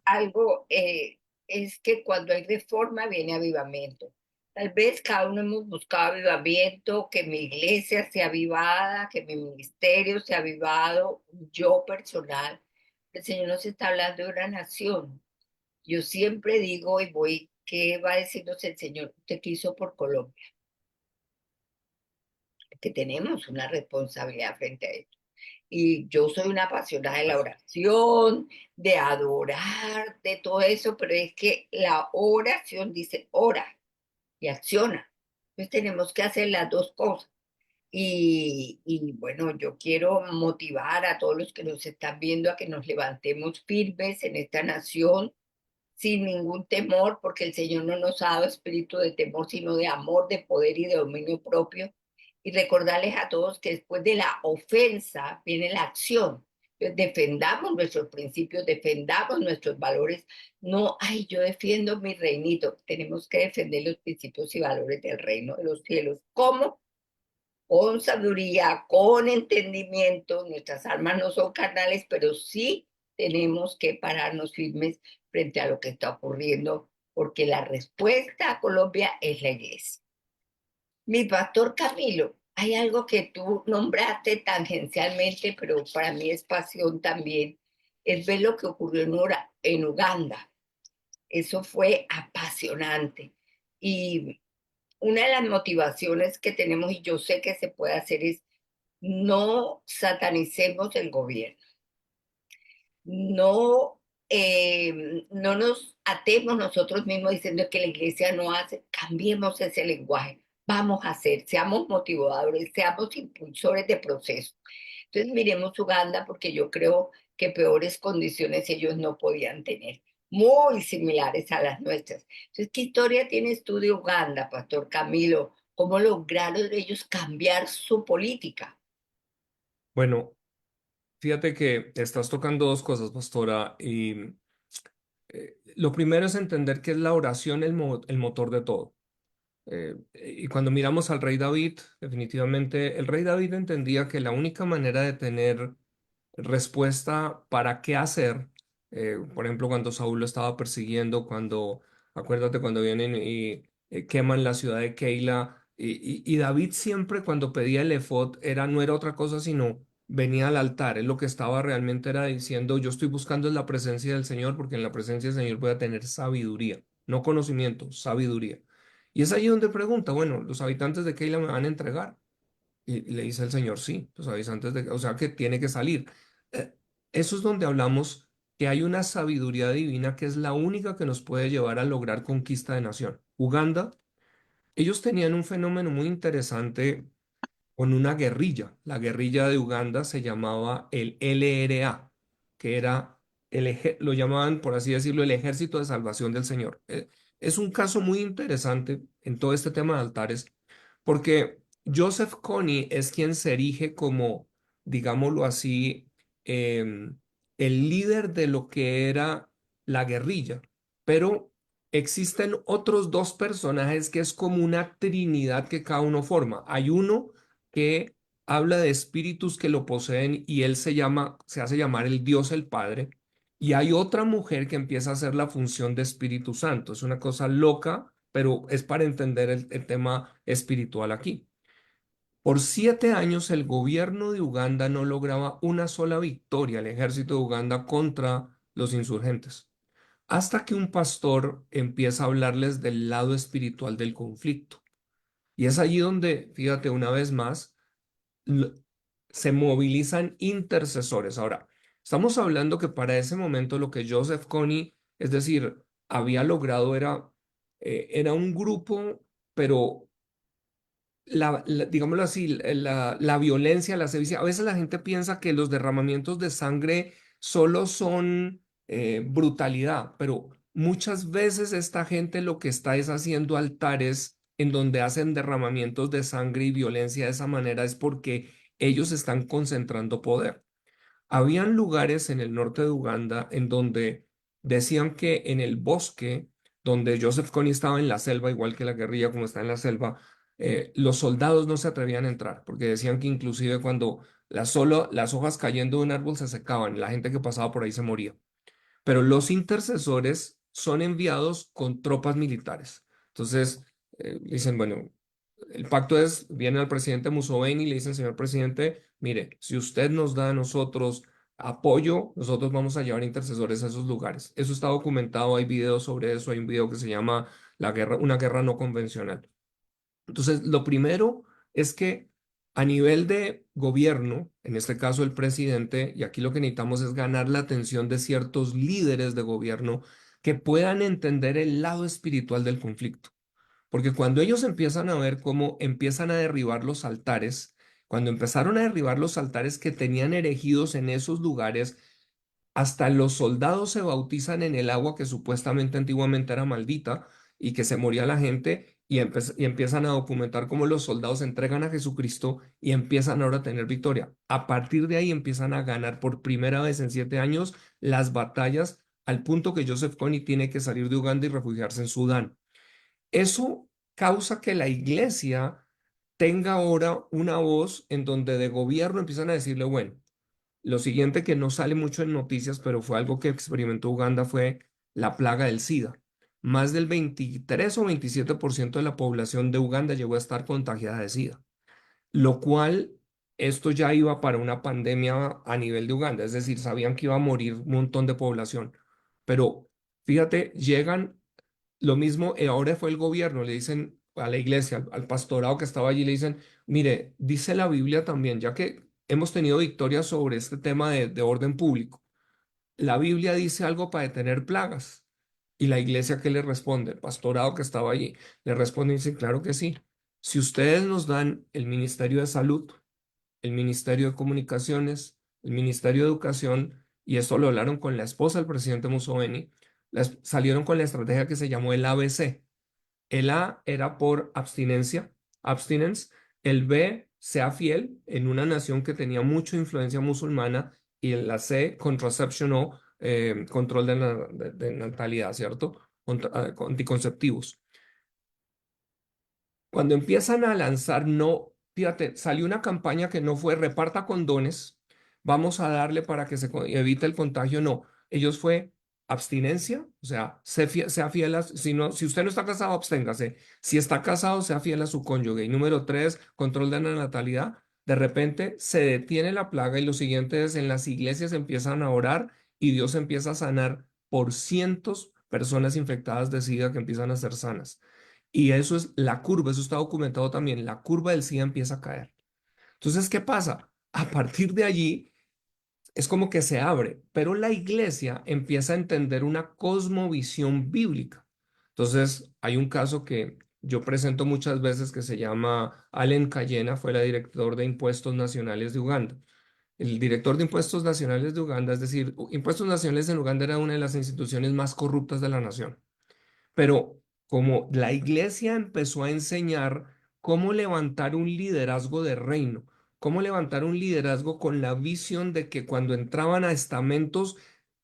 Algo es que cuando hay reforma viene avivamiento. Tal vez cada uno hemos buscado avivamiento, que mi iglesia sea avivada, que mi ministerio sea avivado, yo personal. El Señor nos está hablando de una nación. Yo siempre digo y voy, ¿qué va a decirnos el Señor? Usted quiso por Colombia, que tenemos una responsabilidad frente a esto. Y yo soy una apasionada de la oración, de adorar, de todo eso, pero es que la oración dice ora y acciona. Entonces tenemos que hacer las dos cosas. Y bueno, yo quiero motivar a todos los que nos están viendo a que nos levantemos firmes en esta nación sin ningún temor, porque el Señor no nos ha dado espíritu de temor, sino de amor, de poder y de dominio propio. Y recordarles a todos que después de la ofensa viene la acción. Entonces, defendamos nuestros principios, defendamos nuestros valores. No, ay, yo defiendo mi reinito. Tenemos que defender los principios y valores del reino de los cielos. ¿Cómo? Con sabiduría, con entendimiento. Nuestras almas no son carnales, pero sí tenemos que pararnos firmes frente a lo que está ocurriendo, porque la respuesta a Colombia es la iglesia. Mi pastor Camilo, hay algo que tú nombraste tangencialmente, pero para mí es pasión también, es ver lo que ocurrió en Uganda. Eso fue apasionante. Y una de las motivaciones que tenemos, y yo sé que se puede hacer, es no satanicemos el gobierno, no no nos atemos nosotros mismos diciendo que la iglesia no hace, cambiemos ese lenguaje. Vamos a hacer, seamos motivadores, seamos impulsores de proceso. Entonces miremos Uganda porque yo creo que peores condiciones ellos no podían tener, muy similares a las nuestras. Entonces, ¿qué historia tienes tú de Uganda, Pastor Camilo? ¿Cómo lograron ellos cambiar su política?
Bueno, fíjate que estás tocando dos cosas, pastora, y lo primero es entender que es la oración el motor de todo. Y cuando miramos al rey David, definitivamente el rey David entendía que la única manera de tener respuesta para qué hacer, por ejemplo, cuando Saúl lo estaba persiguiendo, acuérdate cuando vienen y queman la ciudad de Keila, y David siempre cuando pedía el efod no era otra cosa sino venía al altar, él lo que estaba realmente era diciendo, yo estoy buscando la presencia del Señor porque en la presencia del Señor voy a tener sabiduría, no conocimiento, sabiduría. Y es allí donde pregunta, bueno, ¿los habitantes de Keila me van a entregar? Y le dice el Señor, sí, los habitantes o sea que tiene que salir. Eh, Eso es donde hablamos que hay una sabiduría divina que es la única que nos puede llevar a lograr conquista de nación. Uganda, ellos tenían un fenómeno muy interesante con una guerrilla. La guerrilla de Uganda se llamaba el LRA, que era lo llamaban, por así decirlo, el Ejército de Salvación del Señor. Es un caso muy interesante en todo este tema de altares, porque Joseph Kony es quien se erige como, digámoslo así, em, el líder de lo que era la guerrilla, pero existen otros dos personajes que es como una trinidad que cada uno forma. Hay uno que habla de espíritus que lo poseen y él se hace llamar el Dios el Padre. Y hay otra mujer que empieza a hacer la función de Espíritu Santo. Es una cosa loca, pero es para entender el tema espiritual aquí. Por 7 años el gobierno de Uganda no lograba una sola victoria, el ejército de Uganda contra los insurgentes, hasta que un pastor empieza a hablarles del lado espiritual del conflicto. Y es allí donde, fíjate, una vez más, l- se movilizan intercesores. Ahora, estamos hablando que para ese momento lo que Joseph Kony, es decir, había logrado era un grupo, pero digámoslo así, la violencia, la sevicia, a veces la gente piensa que los derramamientos de sangre solo son brutalidad, pero muchas veces esta gente lo que está es haciendo altares en donde hacen derramamientos de sangre y violencia de esa manera es porque ellos están concentrando poder. Habían lugares en el norte de Uganda en donde decían que en el bosque, donde Joseph Kony estaba en la selva, igual que la guerrilla como está en la selva, los soldados no se atrevían a entrar, porque decían que inclusive cuando las hojas cayendo de un árbol se secaban, la gente que pasaba por ahí se moría. Pero los intercesores son enviados con tropas militares. Entonces, dicen, bueno, el pacto es, viene al presidente Museveni y le dicen, señor presidente, mire, si usted nos da a nosotros apoyo, nosotros vamos a llevar intercesores a esos lugares. Eso está documentado, hay videos sobre eso, hay un video que se llama una guerra no convencional. Entonces, lo primero es que a nivel de gobierno, en este caso el presidente, y aquí lo que necesitamos es ganar la atención de ciertos líderes de gobierno que puedan entender el lado espiritual del conflicto. Porque cuando ellos empiezan a ver cómo empiezan a derribar los altares, cuando empezaron a derribar los altares que tenían erigidos en esos lugares, hasta los soldados se bautizan en el agua que supuestamente antiguamente era maldita y que se moría la gente y empiezan a documentar cómo los soldados se entregan a Jesucristo y empiezan ahora a tener victoria. A partir de ahí empiezan a ganar por primera vez en 7 años las batallas al punto que Joseph Kony tiene que salir de Uganda y refugiarse en Sudán. Eso causa que la iglesia tenga ahora una voz en donde de gobierno empiezan a decirle, bueno, lo siguiente que no sale mucho en noticias, pero fue algo que experimentó Uganda, fue la plaga del SIDA. Más del 23 o 27% de la población de Uganda llegó a estar contagiada de SIDA, lo cual esto ya iba para una pandemia a nivel de Uganda, es decir, sabían que iba a morir un montón de población. Pero fíjate, llegan lo mismo, ahora fue el gobierno, le dicen a la iglesia, al pastorado que estaba allí, le dicen, mire, dice la Biblia también, ya que hemos tenido victorias sobre este tema de orden público, la Biblia dice algo para detener plagas. Y la iglesia, ¿qué le responde? El pastorado que estaba allí le responde y dice, claro que sí. Si ustedes nos dan el Ministerio de Salud, el Ministerio de Comunicaciones, el Ministerio de Educación, y esto lo hablaron con la esposa del presidente Mussolini, salieron con la estrategia que se llamó el ABC. El A era por abstinencia, abstinence. El B, sea fiel en una nación que tenía mucha influencia musulmana. Y la C, contraception o control de natalidad, ¿cierto? Anticonceptivos. Cuando empiezan a lanzar, no, fíjate, salió una campaña que no fue reparta condones, vamos a darle para que se evite el contagio, no. Ellos fue abstinencia, o sea, sea fiel a, si no, si usted no está casado, absténgase. Si está casado, sea fiel a su cónyuge. Y número tres, control de la natalidad. De repente se detiene la plaga y lo siguiente es en las iglesias empiezan a orar y Dios empieza a sanar por cientos personas infectadas de SIDA que empiezan a ser sanas. Y eso es la curva, eso está documentado también, la curva del SIDA empieza a caer. Entonces, ¿qué pasa? A partir de allí es como que se abre, pero la iglesia empieza a entender una cosmovisión bíblica. Entonces, hay un caso que yo presento muchas veces que se llama Allen Cayena, fue el director de Impuestos Nacionales de Uganda. El director de Impuestos Nacionales de Uganda, es decir, Impuestos Nacionales en Uganda era una de las instituciones más corruptas de la nación. Pero como la iglesia empezó a enseñar cómo levantar un liderazgo de reino, cómo levantar un liderazgo con la visión de que cuando entraban a estamentos,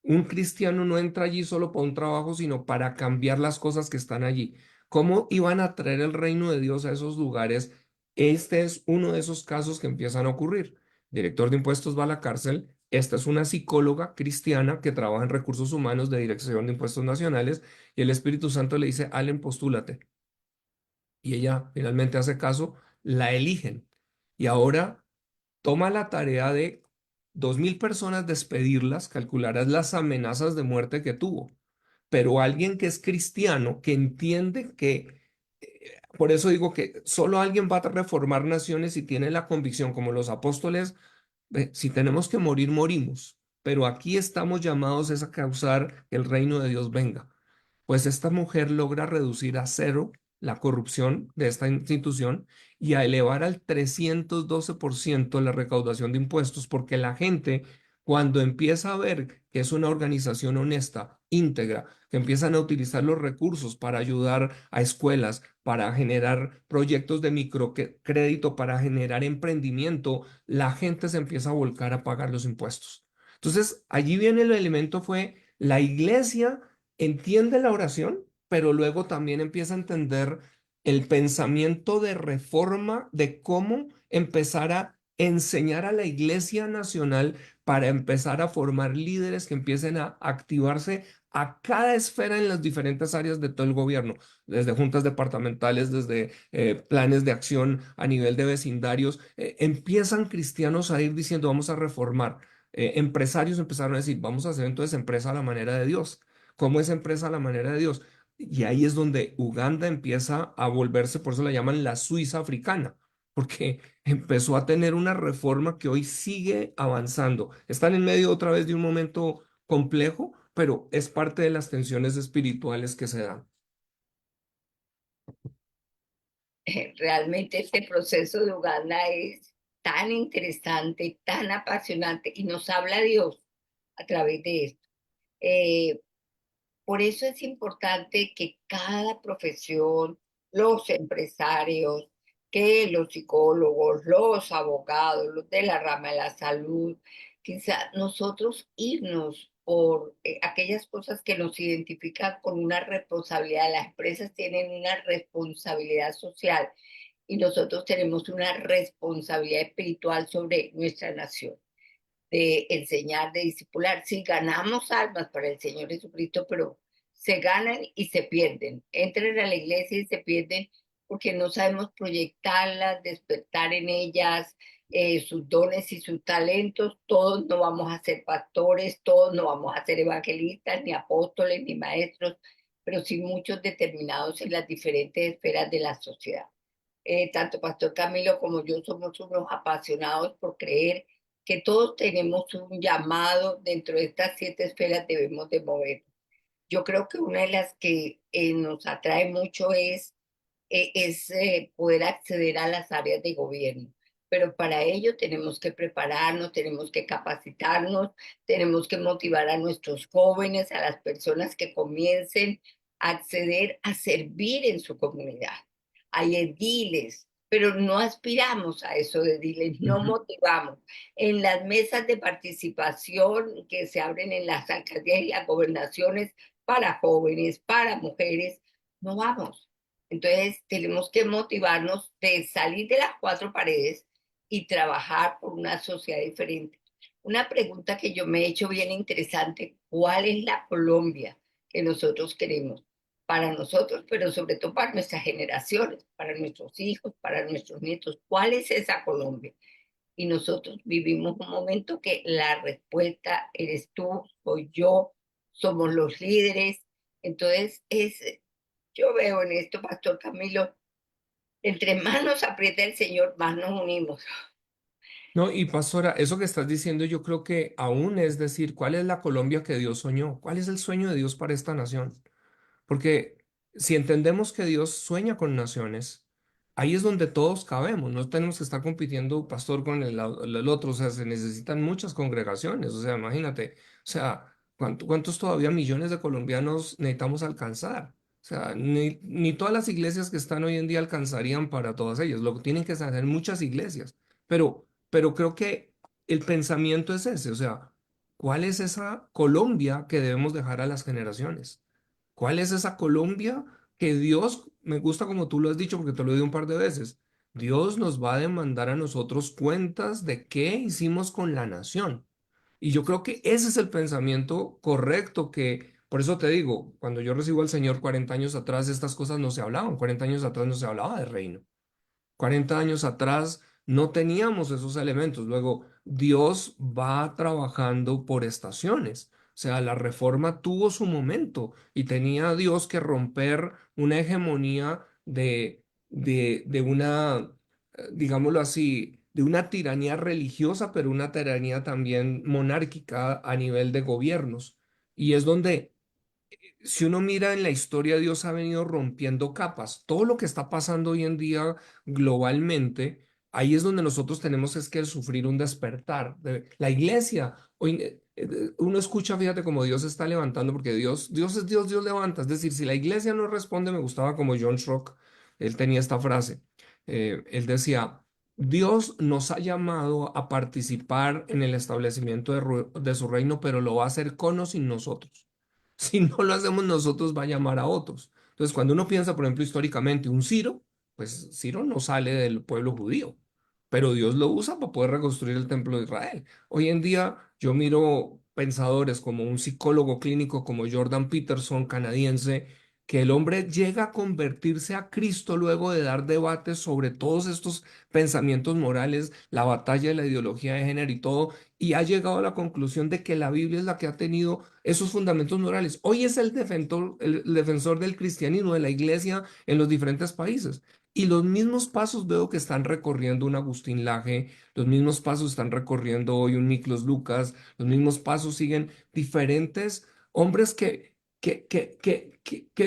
un cristiano no entra allí solo para un trabajo, sino para cambiar las cosas que están allí. ¿Cómo iban a traer el reino de Dios a esos lugares? Este es uno de esos casos que empiezan a ocurrir. Director de impuestos va a la cárcel. Esta es una psicóloga cristiana que trabaja en recursos humanos de Dirección de Impuestos Nacionales y el Espíritu Santo le dice, Allen, postúlate. Y ella finalmente hace caso, la eligen. Y ahora toma la tarea de 2.000 personas despedirlas, calcularás las amenazas de muerte que tuvo. Pero alguien que es cristiano, que entiende que, por eso digo que solo alguien va a reformar naciones si tiene la convicción, como los apóstoles, si tenemos que morir, morimos. Pero aquí estamos llamados es a causar que el reino de Dios venga. Pues esta mujer logra reducir a cero la corrupción de esta institución y a elevar al 312% la recaudación de impuestos, porque la gente, cuando empieza a ver que es una organización honesta, íntegra, que empiezan a utilizar los recursos para ayudar a escuelas, para generar proyectos de microcrédito, para generar emprendimiento, la gente se empieza a volcar a pagar los impuestos. Entonces, allí viene el elemento, fue la iglesia entiende la oración, pero luego también empieza a entender el pensamiento de reforma de cómo empezar a enseñar a la Iglesia Nacional para empezar a formar líderes que empiecen a activarse a cada esfera en las diferentes áreas de todo el gobierno, desde juntas departamentales, desde planes de acción a nivel de vecindarios. Empiezan cristianos a ir diciendo, vamos a reformar. Empresarios empezaron a decir, vamos a hacer entonces empresa a la manera de Dios. ¿Cómo es empresa a la manera de Dios? Y ahí es donde Uganda empieza a volverse, por eso la llaman la Suiza africana, porque empezó a tener una reforma que hoy sigue avanzando. Están en medio otra vez de un momento complejo, pero es parte de las tensiones espirituales que se dan.
Realmente este proceso de Uganda es tan interesante, tan apasionante y nos habla Dios a través de esto. Eh, por eso es importante que cada profesión, los empresarios, que los psicólogos, los abogados, los de la rama de la salud, quizá nosotros irnos por aquellas cosas que nos identifican con una responsabilidad. Las empresas tienen una responsabilidad social y nosotros tenemos una responsabilidad espiritual sobre nuestra nación, de enseñar, de discipular. Sí, ganamos almas para el Señor Jesucristo, pero se ganan y se pierden. Entran a la iglesia y se pierden porque no sabemos proyectarlas, despertar en ellas sus dones y sus talentos. Todos no vamos a ser pastores, todos no vamos a ser evangelistas, ni apóstoles, ni maestros, pero sí muchos determinados en las diferentes esferas de la sociedad. Tanto Pastor Camilo como yo somos unos apasionados por creer que todos tenemos un llamado dentro de estas 7 esferas, debemos de mover. Yo creo que una de las que nos atrae mucho es poder acceder a las áreas de gobierno. Pero para ello tenemos que prepararnos, tenemos que capacitarnos, tenemos que motivar a nuestros jóvenes, a las personas que comiencen a acceder a servir en su comunidad. Hay ediles, pero no aspiramos a eso de ediles, no
Ujú.
motivamos. En las mesas de participación que se abren en las alcaldías y las gobernaciones para jóvenes, para mujeres, no vamos. Entonces, tenemos que motivarnos de salir de las 4 paredes y trabajar por una sociedad diferente. Una pregunta que yo me he hecho bien interesante, ¿cuál es la Colombia que nosotros queremos? Para nosotros, pero sobre todo para nuestras generaciones, para nuestros hijos, para nuestros nietos. ¿Cuál es esa Colombia? Y nosotros vivimos un momento que la respuesta eres tú, soy yo, somos los líderes. Entonces, yo veo en esto, Pastor Camilo, entre más nos aprieta el Señor, más nos unimos.
No, y pastora, eso que estás diciendo yo creo que aún es decir, ¿cuál es la Colombia que Dios soñó? ¿Cuál es el sueño de Dios para esta nación? Porque si entendemos que Dios sueña con naciones, ahí es donde todos cabemos. No tenemos que estar compitiendo pastor con el otro. O sea, se necesitan muchas congregaciones. O sea, imagínate. O sea, ¿cuántos todavía millones de colombianos necesitamos alcanzar? O sea, ni todas las iglesias que están hoy en día alcanzarían para todas ellas. Lo que tienen que hacer muchas iglesias. Pero creo que el pensamiento es ese. O sea, ¿cuál es esa Colombia que debemos dejar a las generaciones? ¿Cuál es esa Colombia que Dios, me gusta como tú lo has dicho porque te lo he dicho un par de veces, Dios nos va a demandar a nosotros cuentas de qué hicimos con la nación? Y yo creo que ese es el pensamiento correcto que, por eso te digo, cuando yo recibo al Señor 40 años atrás, estas cosas no se hablaban, 40 años atrás no se hablaba de reino. 40 años atrás no teníamos esos elementos. Luego, Dios va trabajando por estaciones. O sea, la reforma tuvo su momento y tenía Dios que romper una hegemonía de una, digámoslo así, de una tiranía religiosa, pero una tiranía también monárquica a nivel de gobiernos. Y es donde si uno mira en la historia, Dios ha venido rompiendo capas. Todo lo que está pasando hoy en día globalmente, ahí es donde nosotros tenemos es que sufrir un despertar. La iglesia, hoy, uno escucha, fíjate cómo Dios se está levantando, porque Dios es Dios, Dios levanta. Es decir, si la iglesia no responde, me gustaba como John Schrock, él tenía esta frase. Él decía, Dios nos ha llamado a participar en el establecimiento de su reino, pero lo va a hacer con o sin nosotros. Si no lo hacemos nosotros, va a llamar a otros. Entonces, cuando uno piensa, por ejemplo, históricamente, un Ciro, pues Ciro no sale del pueblo judío, pero Dios lo usa para poder reconstruir el templo de Israel. Hoy en día yo miro pensadores como un psicólogo clínico como Jordan Peterson, canadiense, que el hombre llega a convertirse a Cristo luego de dar debates sobre todos estos pensamientos morales, la batalla de la ideología de género y todo, y ha llegado a la conclusión de que la Biblia es la que ha tenido esos fundamentos morales. Hoy es el defensor del cristianismo, de la iglesia en los diferentes países. Y los mismos pasos veo que están recorriendo un Agustín Laje, los mismos pasos están recorriendo hoy un Miklos Lucas, los mismos pasos siguen diferentes hombres que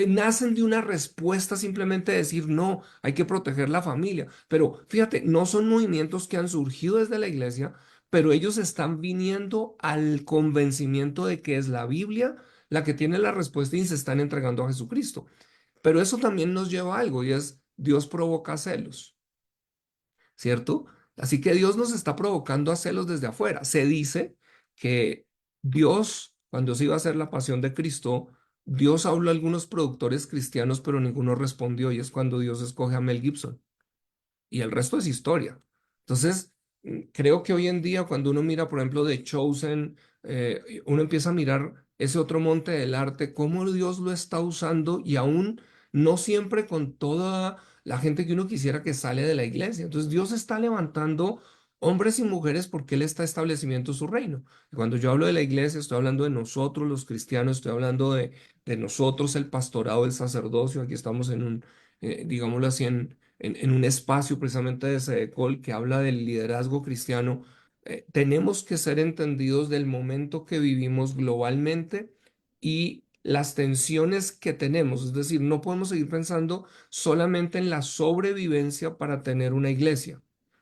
nacen de una respuesta simplemente decir, no, hay que proteger la familia. Pero fíjate, no son movimientos que han surgido desde la iglesia, pero ellos están viniendo al convencimiento de que es la Biblia la que tiene la respuesta y se están entregando a Jesucristo. Pero eso también nos lleva a algo y es Dios provoca celos, ¿cierto? Así que Dios nos está provocando a celos desde afuera. Se dice que Dios, cuando se iba a hacer la pasión de Cristo, Dios habló a algunos productores cristianos, pero ninguno respondió y es cuando Dios escoge a Mel Gibson y el resto es historia. Entonces, creo que hoy en día cuando uno mira, por ejemplo, The Chosen, uno empieza a mirar ese otro monte del arte, cómo Dios lo está usando y aún no siempre con toda la gente que uno quisiera que sale de la iglesia. Entonces, Dios está levantando hombres y mujeres porque Él está estableciendo su reino. Y cuando yo hablo de la iglesia, estoy hablando de nosotros los cristianos, estoy hablando de nosotros el pastorado, el sacerdocio. Aquí estamos en un, digámoslo así, en un espacio precisamente de Sedecol que habla del liderazgo cristiano, tenemos que ser entendidos del momento que vivimos globalmente y las tensiones que tenemos. Es decir, no podemos seguir pensando solamente en la sobrevivencia para tener una iglesia,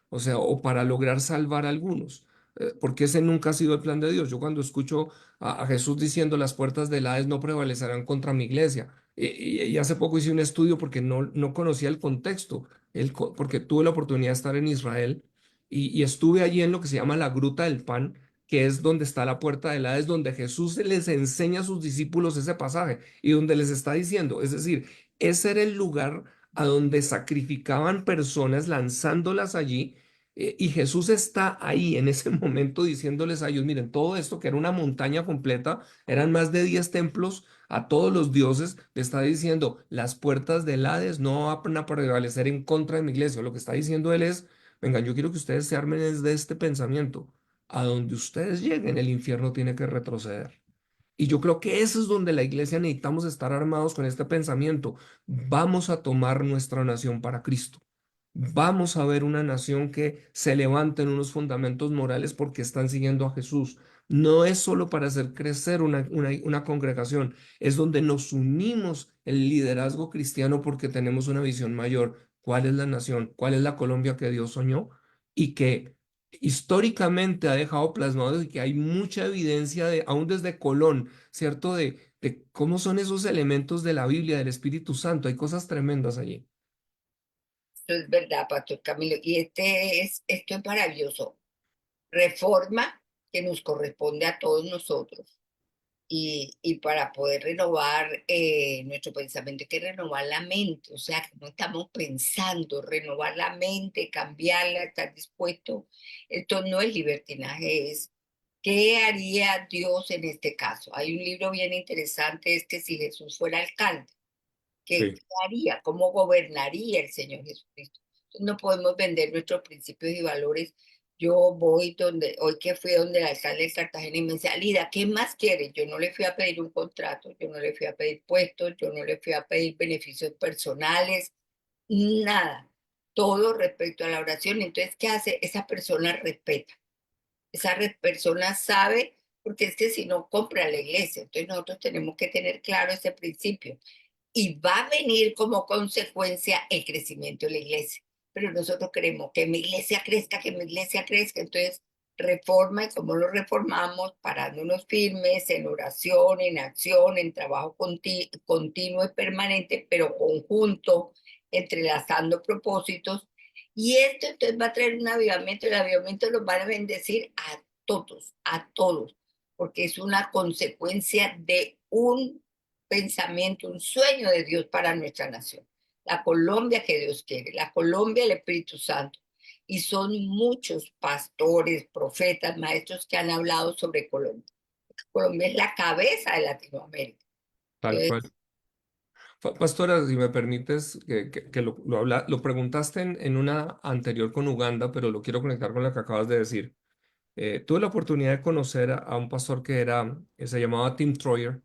o sea, o para lograr salvar a algunos. Porque ese nunca ha sido el plan de Dios. Yo cuando escucho a Jesús diciendo las puertas del Hades no prevalecerán contra mi iglesia, y hace poco hice un estudio porque no conocía el contexto, porque tuve la oportunidad de estar en Israel y estuve allí en lo que se llama la Gruta del Pan, que es donde está la puerta del Hades, donde Jesús les enseña a sus discípulos ese pasaje y donde les está diciendo, es decir, ese era el lugar a donde sacrificaban personas lanzándolas allí. Y Jesús está ahí en ese momento diciéndoles a ellos, miren, todo esto que era una montaña completa, eran más de 10 templos a todos los dioses, le está diciendo, las puertas del Hades no van a prevalecer en contra de mi iglesia. Lo que está diciendo él es, vengan, yo quiero que ustedes se armen desde este pensamiento. A donde ustedes lleguen, el infierno tiene que retroceder. Y yo creo que eso es donde la iglesia necesitamos estar armados con este pensamiento. Vamos a tomar nuestra nación para Cristo. Vamos a ver una nación que se levanta en unos fundamentos morales porque están siguiendo a Jesús. No es solo para hacer crecer una congregación, es donde nos unimos el liderazgo cristiano porque tenemos una visión mayor. ¿Cuál es la nación? ¿Cuál es la Colombia que Dios soñó? Y que históricamente ha dejado plasmado y que hay mucha evidencia de, aún desde Colón, ¿cierto? De cómo son esos elementos de la Biblia, del Espíritu Santo. Hay cosas tremendas allí.
Esto es verdad, Pastor Camilo. Y esto es maravilloso. Reforma que nos corresponde a todos nosotros. Y para poder renovar nuestro pensamiento hay que renovar la mente, o sea, que no estamos pensando, renovar la mente, cambiarla, estar dispuesto. Esto no es libertinaje, es ¿qué haría Dios en este caso? Hay un libro bien interesante, es que si Jesús fuera alcalde, ¿qué
Sí.
haría? ¿Cómo gobernaría el Señor Jesucristo? No podemos vender nuestros principios y valores. Yo voy hoy que fui donde el alcalde de Cartagena y me decía, Lida, ¿qué más quieres? Yo no le fui a pedir un contrato, yo no le fui a pedir puestos, yo no le fui a pedir beneficios personales, nada. Todo respecto a la oración. Entonces, ¿qué hace? Esa persona respeta. Persona sabe, porque es que si no compra la iglesia, entonces nosotros tenemos que tener claro ese principio y va a venir como consecuencia el crecimiento de la iglesia. Pero nosotros queremos que mi iglesia crezca, que mi iglesia crezca. Entonces, reforma y cómo lo reformamos, parándonos firmes en oración, en acción, en trabajo continuo y permanente, pero conjunto, entrelazando propósitos. Y esto entonces va a traer un avivamiento. El avivamiento los van a bendecir a todos, porque es una consecuencia de un pensamiento, un sueño de Dios para nuestra nación. La Colombia que Dios quiere, la Colombia del Espíritu Santo. Y son muchos pastores, profetas, maestros que han hablado sobre Colombia. Colombia es la cabeza de Latinoamérica.
Tal
Entonces,
cual. Pastora, si me permites, que lo preguntaste en una anterior con Uganda, pero lo quiero conectar con lo que acabas de decir. Tuve la oportunidad de conocer a un pastor que se llamaba Tim Troyer,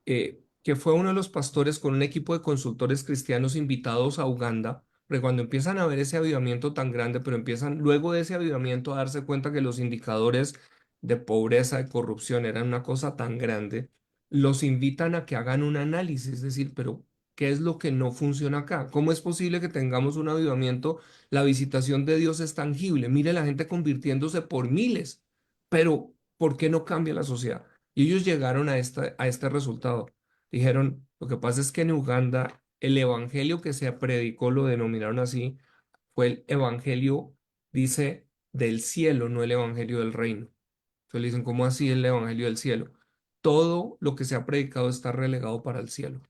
que fue uno de los pastores con un equipo de consultores cristianos invitados a Uganda, porque cuando empiezan a ver ese avivamiento tan grande, pero empiezan luego de ese avivamiento a darse cuenta que los indicadores de pobreza, de corrupción eran una cosa tan grande, los invitan a que hagan un análisis, es decir, pero ¿qué es lo que no funciona acá? ¿Cómo es posible que tengamos un avivamiento? La visitación de Dios es tangible, mire la gente convirtiéndose por miles, pero ¿por qué no cambia la sociedad? Y ellos llegaron a este resultado. Dijeron, lo que pasa es que en Uganda el evangelio que se predicó, lo denominaron así, fue el evangelio, dice, del cielo, no el evangelio del reino. Entonces le dicen, ¿cómo así el evangelio del cielo? Todo lo que se ha predicado está relegado para el cielo.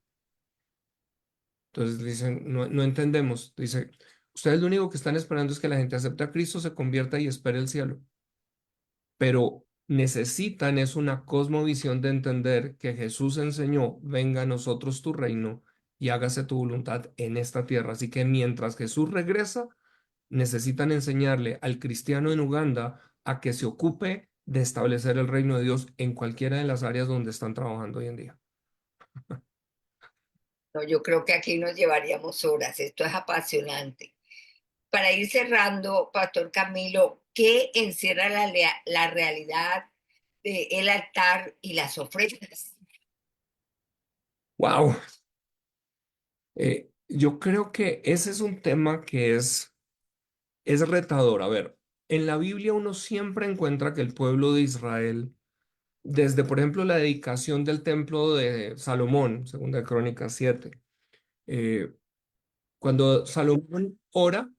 Entonces dicen, no entendemos. Dice, ustedes lo único que están esperando es que la gente acepte a Cristo, se convierta y espere el cielo. Pero necesitan es una cosmovisión de entender que Jesús enseñó, venga a nosotros tu reino y hágase tu voluntad en esta tierra. Así que mientras Jesús regresa, necesitan enseñarle al cristiano en Uganda a que se ocupe de establecer el reino de Dios en cualquiera de las áreas donde están trabajando hoy en día.
no, yo creo que aquí nos llevaríamos horas. Esto es apasionante. Para ir cerrando, Pastor Camilo, que encierra la realidad del altar y las ofrendas.
Wow. Yo creo que ese es un tema que es retador. A ver, en la Biblia uno siempre encuentra que el pueblo de Israel, desde por ejemplo la dedicación del templo de Salomón, segunda de Crónicas 7, eh, cuando Salomón ora,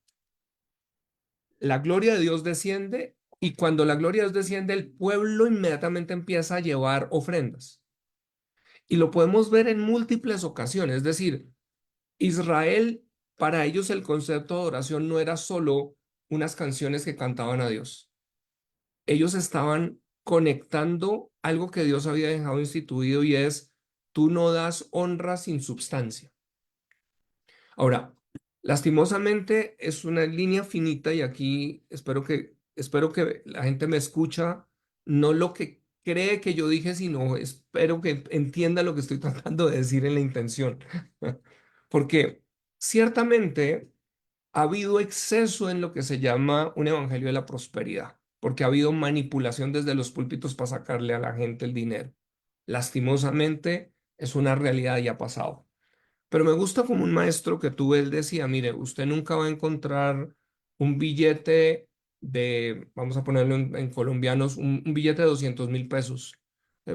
la gloria de Dios desciende y cuando la gloria de Dios desciende, el pueblo inmediatamente empieza a llevar ofrendas. Y lo podemos ver en múltiples ocasiones, es decir, Israel, para ellos el concepto de adoración no era solo unas canciones que cantaban a Dios. Ellos estaban conectando algo que Dios había dejado instituido y es, tú no das honra sin substancia. Ahora, lastimosamente es una línea finita y aquí espero que la gente me escucha, no lo que cree que yo dije, sino espero que entienda lo que estoy tratando de decir en la intención. Porque ciertamente ha habido exceso en lo que se llama un evangelio de la prosperidad, porque ha habido manipulación desde los púlpitos para sacarle a la gente el dinero. Lastimosamente es una realidad y ha pasado. Pero me gusta como un maestro que tuve, él decía, mire, usted nunca va a encontrar un billete de, vamos a ponerlo en colombianos, un billete de 200.000 pesos,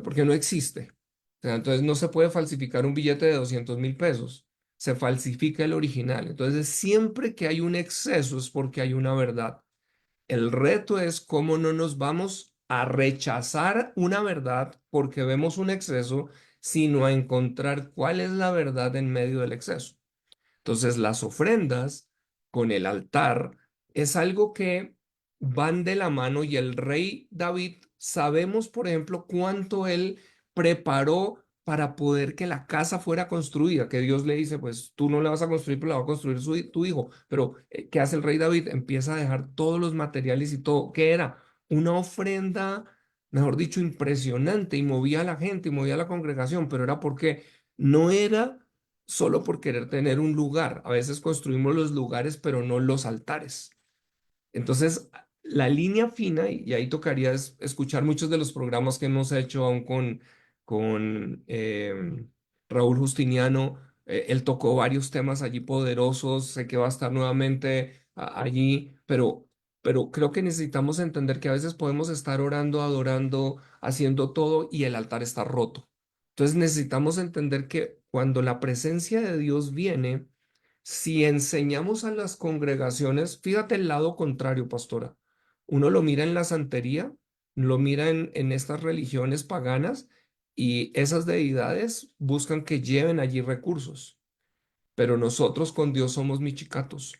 porque no existe. O sea, entonces no se puede falsificar un billete de 200.000 pesos, se falsifica el original. Entonces siempre que hay un exceso es porque hay una verdad. El reto es cómo no nos vamos a rechazar una verdad porque vemos un exceso, sino a encontrar cuál es la verdad en medio del exceso. Entonces, las ofrendas con el altar es algo que van de la mano y el rey David, sabemos, por ejemplo, cuánto él preparó para poder que la casa fuera construida, que Dios le dice, pues tú no la vas a construir, pero la va a construir tu hijo. Pero, ¿qué hace el rey David? Empieza a dejar todos los materiales y todo. ¿Qué era? Una ofrenda, mejor dicho, impresionante y movía a la gente y movía a la congregación, pero era porque no era solo por querer tener un lugar. A veces construimos los lugares, pero no los altares. Entonces, la línea fina, y ahí tocaría escuchar muchos de los programas que hemos hecho aún con Raúl Justiniano. Él tocó varios temas allí poderosos, sé que va a estar nuevamente allí, pero creo que necesitamos entender que a veces podemos estar orando, adorando, haciendo todo y el altar está roto. Entonces necesitamos entender que cuando la presencia de Dios viene, si enseñamos a las congregaciones, fíjate el lado contrario, pastora. Uno lo mira en la santería, lo mira en estas religiones paganas y esas deidades buscan que lleven allí recursos. Pero nosotros con Dios somos michicatos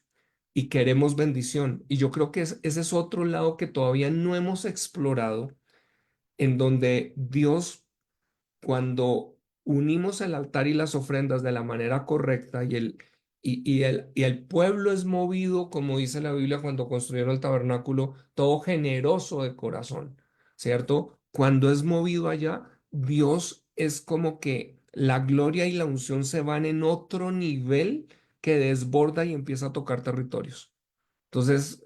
y queremos bendición. Y yo creo que ese es otro lado que todavía no hemos explorado, en donde Dios cuando unimos el altar y las ofrendas de la manera correcta y el pueblo es movido, como dice la Biblia, cuando construyeron el tabernáculo, todo generoso de corazón, ¿cierto? Cuando es movido allá, Dios es como que la gloria y la unción se van en otro nivel que desborda y empieza a tocar territorios. Entonces,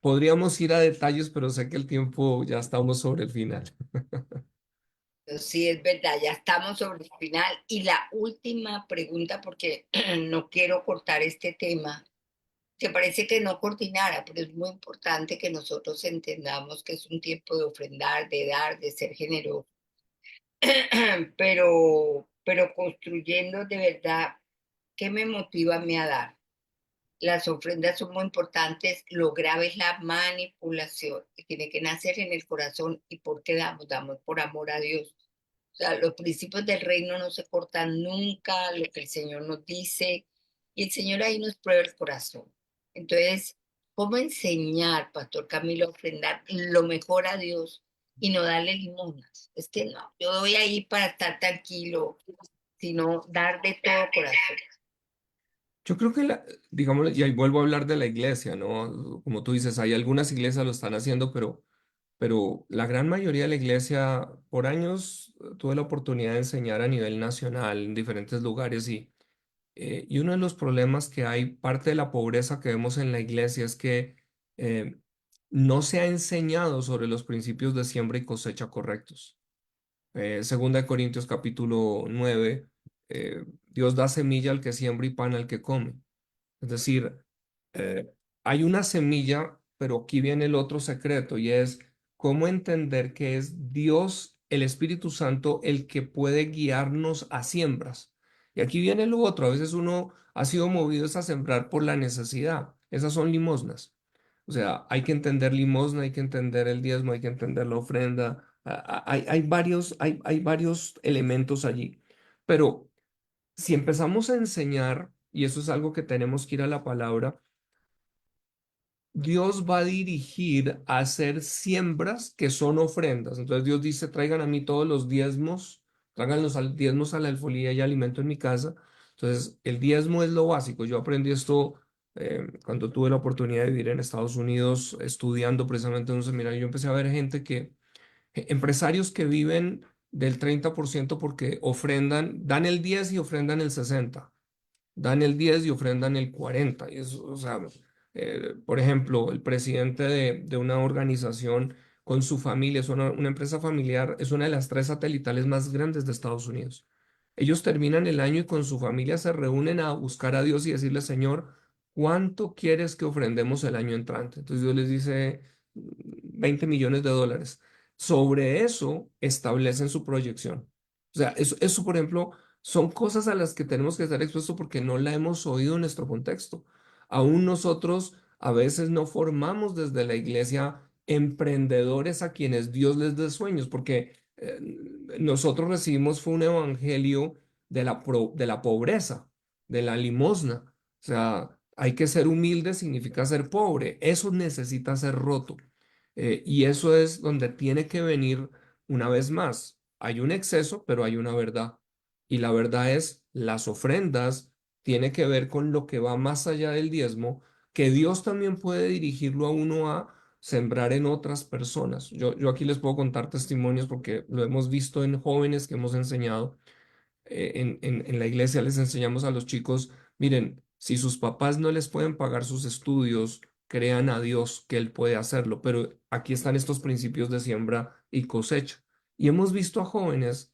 podríamos ir a detalles, pero sé que el tiempo ya estamos sobre el final.
Sí, es verdad, ya estamos sobre el final. Y la última pregunta, porque no quiero cortar este tema, que parece que no coordinara, pero es muy importante que nosotros entendamos que es un tiempo de ofrendar, de dar, de ser generoso, pero construyendo de verdad, ¿qué me motiva a mí a dar? Las ofrendas son muy importantes, lo grave es la manipulación, que tiene que nacer en el corazón. ¿Y por qué damos? Damos por amor a Dios. O sea, los principios del reino no se cortan nunca, lo que el Señor nos dice, y el Señor ahí nos prueba el corazón. Entonces, ¿cómo enseñar, Pastor Camilo, a ofrendar lo mejor a Dios y no darle limonas? Es que no, yo voy ahí para estar tranquilo, sino dar de todo corazón.
Yo creo que, digamos, y ahí vuelvo a hablar de la iglesia, ¿no? Como tú dices, hay algunas iglesias lo están haciendo, pero la gran mayoría de la iglesia, por años, tuve la oportunidad de enseñar a nivel nacional en diferentes lugares y uno de los problemas que hay, parte de la pobreza que vemos en la iglesia es que eh, no se ha enseñado sobre los principios de siembra y cosecha correctos. Segunda de Corintios capítulo 9, Dios da semilla al que siembra y pan al que come. Es decir, eh, hay una semilla, pero aquí viene el otro secreto y es cómo entender que es Dios, el Espíritu Santo, el que puede guiarnos a siembras. Y aquí viene lo otro, a veces uno ha sido movido es a sembrar por la necesidad. Esas son limosnas. O sea, hay que entender limosna, hay que entender el diezmo, hay que entender la ofrenda. Hay varios elementos allí. Pero si empezamos a enseñar, y eso es algo que tenemos que ir a la palabra, Dios va a dirigir a hacer siembras que son ofrendas. Entonces Dios dice, traigan a mí todos los diezmos, traigan los diezmos a la alfolía y alimento en mi casa. Entonces el diezmo es lo básico. Yo aprendí esto cuando tuve la oportunidad de vivir en Estados Unidos estudiando precisamente en un seminario. Yo empecé a ver gente que, empresarios que viven del 30% porque ofrendan, dan el 10 y ofrendan el 60, dan el 10 y ofrendan el 40. Y eso, o sea, por ejemplo, el presidente de una organización con su familia, es una empresa familiar, es una de las tres satelitales más grandes de Estados Unidos. Ellos terminan el año y con su familia se reúnen a buscar a Dios y decirle, Señor, ¿cuánto quieres que ofrendemos el año entrante? Entonces Dios les dice 20 millones de dólares. Sobre eso establecen su proyección. O sea, eso, por ejemplo, son cosas a las que tenemos que estar expuestos porque no la hemos oído en nuestro contexto. Aún nosotros a veces no formamos desde la iglesia emprendedores a quienes Dios les dé sueños, porque nosotros recibimos fue un evangelio de la pobreza, de la limosna. O sea, hay que ser humilde significa ser pobre. Eso necesita ser roto. Y eso es donde tiene que venir una vez más. Hay un exceso, pero hay una verdad. Y la verdad es, las ofrendas tiene que ver con lo que va más allá del diezmo, que Dios también puede dirigirlo a uno a sembrar en otras personas. Yo aquí les puedo contar testimonios porque lo hemos visto en jóvenes que hemos enseñado. En la iglesia les enseñamos a los chicos, miren, si sus papás no les pueden pagar sus estudios, crean a Dios que Él puede hacerlo. Pero aquí están estos principios de siembra y cosecha. Y hemos visto a jóvenes.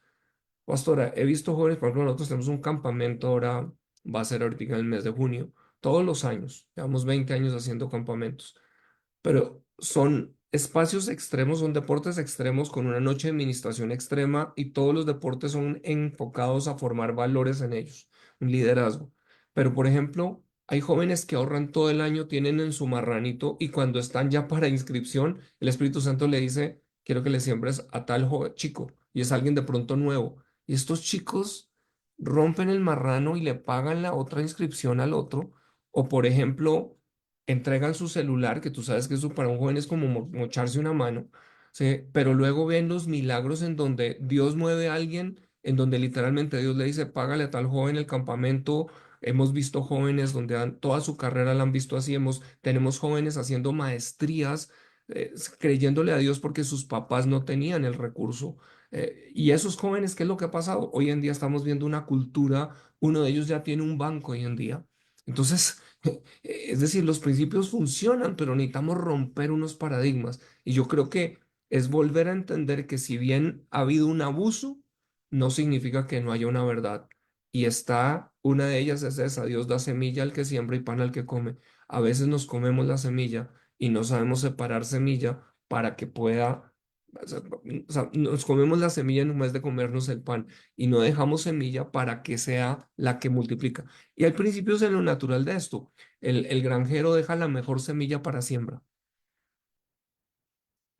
Pastora, he visto jóvenes, por ejemplo, nosotros tenemos un campamento ahora, va a ser ahorita en el mes de junio, todos los años, llevamos 20 años haciendo campamentos, pero son espacios extremos, son deportes extremos con una noche de administración extrema y todos los deportes son enfocados a formar valores en ellos, un liderazgo. Pero, por ejemplo, hay jóvenes que ahorran todo el año, tienen en su marranito y cuando están ya para inscripción, el Espíritu Santo le dice, quiero que le siembres a tal chico y es alguien de pronto nuevo. Y estos chicos rompen el marrano y le pagan la otra inscripción al otro. O, por ejemplo, entregan su celular, que tú sabes que eso para un joven es como mocharse una mano, ¿sí? Pero luego ven los milagros en donde Dios mueve a alguien, en donde literalmente Dios le dice, págale a tal joven el campamento. Hemos visto jóvenes donde toda su carrera la han visto así. Tenemos jóvenes haciendo maestrías, creyéndole a Dios porque sus papás no tenían el recurso. Y esos jóvenes, ¿qué es lo que ha pasado? Hoy en día estamos viendo una cultura, uno de ellos ya tiene un banco hoy en día. Entonces, es decir, los principios funcionan, pero necesitamos romper unos paradigmas. Y yo creo que es volver a entender que si bien ha habido un abuso, no significa que no haya una verdad. Y está, una de ellas es esa, Dios da semilla al que siembra y pan al que come. A veces nos comemos la semilla y no sabemos separar semilla para que pueda, o sea, nos comemos la semilla en vez de comernos el pan y no dejamos semilla para que sea la que multiplica. Y hay principios en lo natural de esto. El granjero deja la mejor semilla para siembra.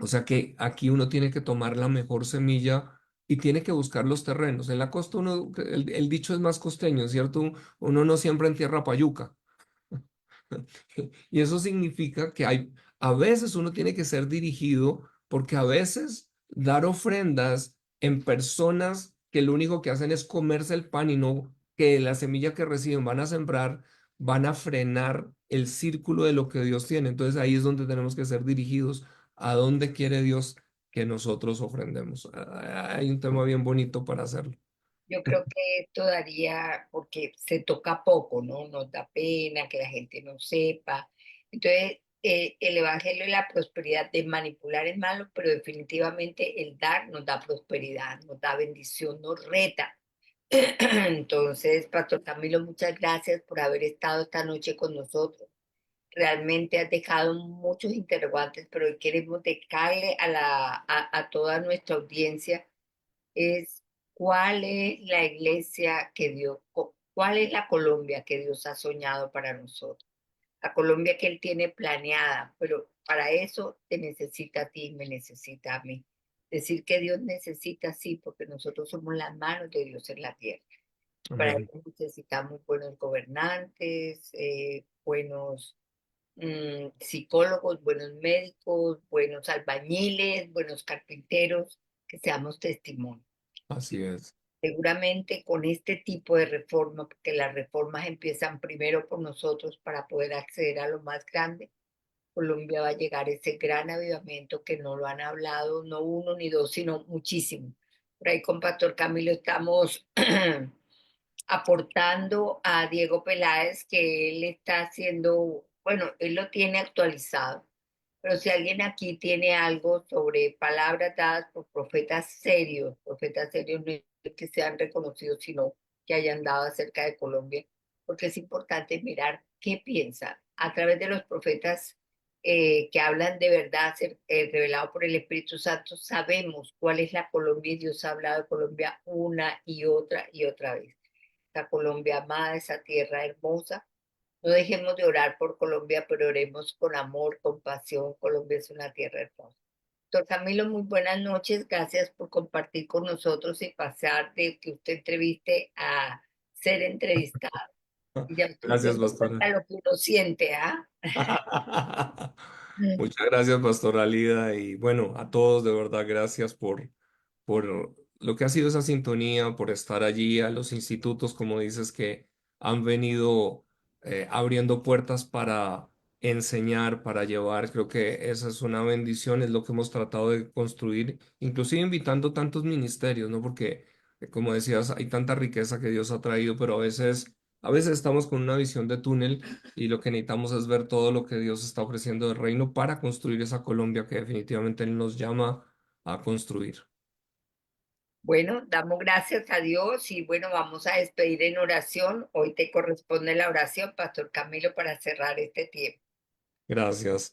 O sea que aquí uno tiene que tomar la mejor semilla y tiene que buscar los terrenos. En la costa el dicho es más costeño, ¿cierto? Uno no siembra en tierra payuca. Y eso significa que a veces uno tiene que ser dirigido porque a veces dar ofrendas en personas que lo único que hacen es comerse el pan y no que la semilla que reciben van a sembrar, van a frenar el círculo de lo que Dios tiene. Entonces ahí es donde tenemos que ser dirigidos a dónde quiere Dios que nosotros ofrendemos. Hay un tema bien bonito para hacerlo.
Yo creo que esto daría, porque se toca poco, ¿no? Nos da pena que la gente no sepa. Entonces, el evangelio de la prosperidad, de manipular es malo, pero definitivamente el dar nos da prosperidad, nos da bendición, nos reta. Entonces, Pastor Camilo, muchas gracias por haber estado esta noche con nosotros. Realmente has dejado muchos interrogantes, pero hoy queremos dejarle a toda nuestra audiencia es cuál es la iglesia que Dios, cuál es la Colombia que Dios ha soñado para nosotros, la Colombia que Él tiene planeada, pero para eso te necesita a ti y me necesita a mí. Decir que Dios necesita, sí, porque nosotros somos las manos de Dios en la tierra. Para
Amén.
eso necesitamos buenos gobernantes, buenos psicólogos, buenos médicos, buenos albañiles, buenos carpinteros, que seamos testimonio.
Así es.
Seguramente con este tipo de reforma, porque las reformas empiezan primero por nosotros para poder acceder a lo más grande, Colombia va a llegar a ese gran avivamiento que no lo han hablado, no uno ni dos, sino muchísimo. Por ahí con Pastor Camilo estamos aportando a Diego Peláez, que él está haciendo, bueno, él lo tiene actualizado, pero si alguien aquí tiene algo sobre palabras dadas por profetas serios no es que sean reconocidos, sino que hayan dado acerca de Colombia, porque es importante mirar qué piensa a través de los profetas que hablan de verdad, revelado por el Espíritu Santo, sabemos cuál es la Colombia y Dios ha hablado de Colombia una y otra vez. Esa Colombia amada, esa tierra hermosa. No dejemos de orar por Colombia, pero oremos con amor, con pasión. Colombia es una tierra hermosa. Doctor Camilo, muy buenas noches. Gracias por compartir con nosotros y pasar de que usted entreviste a ser entrevistado. Y ya usted se
Gracias,
dio
pastora.
cuenta lo que uno siente, ¿ah?
Muchas gracias, Pastora Lida. Y bueno, a todos de verdad, gracias por lo que ha sido esa sintonía, por estar allí, a los institutos, como dices, que han venido abriendo puertas para enseñar, para llevar. Creo que esa es una bendición, es lo que hemos tratado de construir, inclusive invitando tantos ministerios, ¿no? Porque, como decías, hay tanta riqueza que Dios ha traído, pero a veces estamos con una visión de túnel y lo que necesitamos es ver todo lo que Dios está ofreciendo del reino para construir esa Colombia que definitivamente Él nos llama a construir.
Bueno, damos gracias a Dios y bueno, vamos a despedir en oración. Hoy te corresponde la oración, Pastor Camilo, para cerrar este tiempo.
Gracias.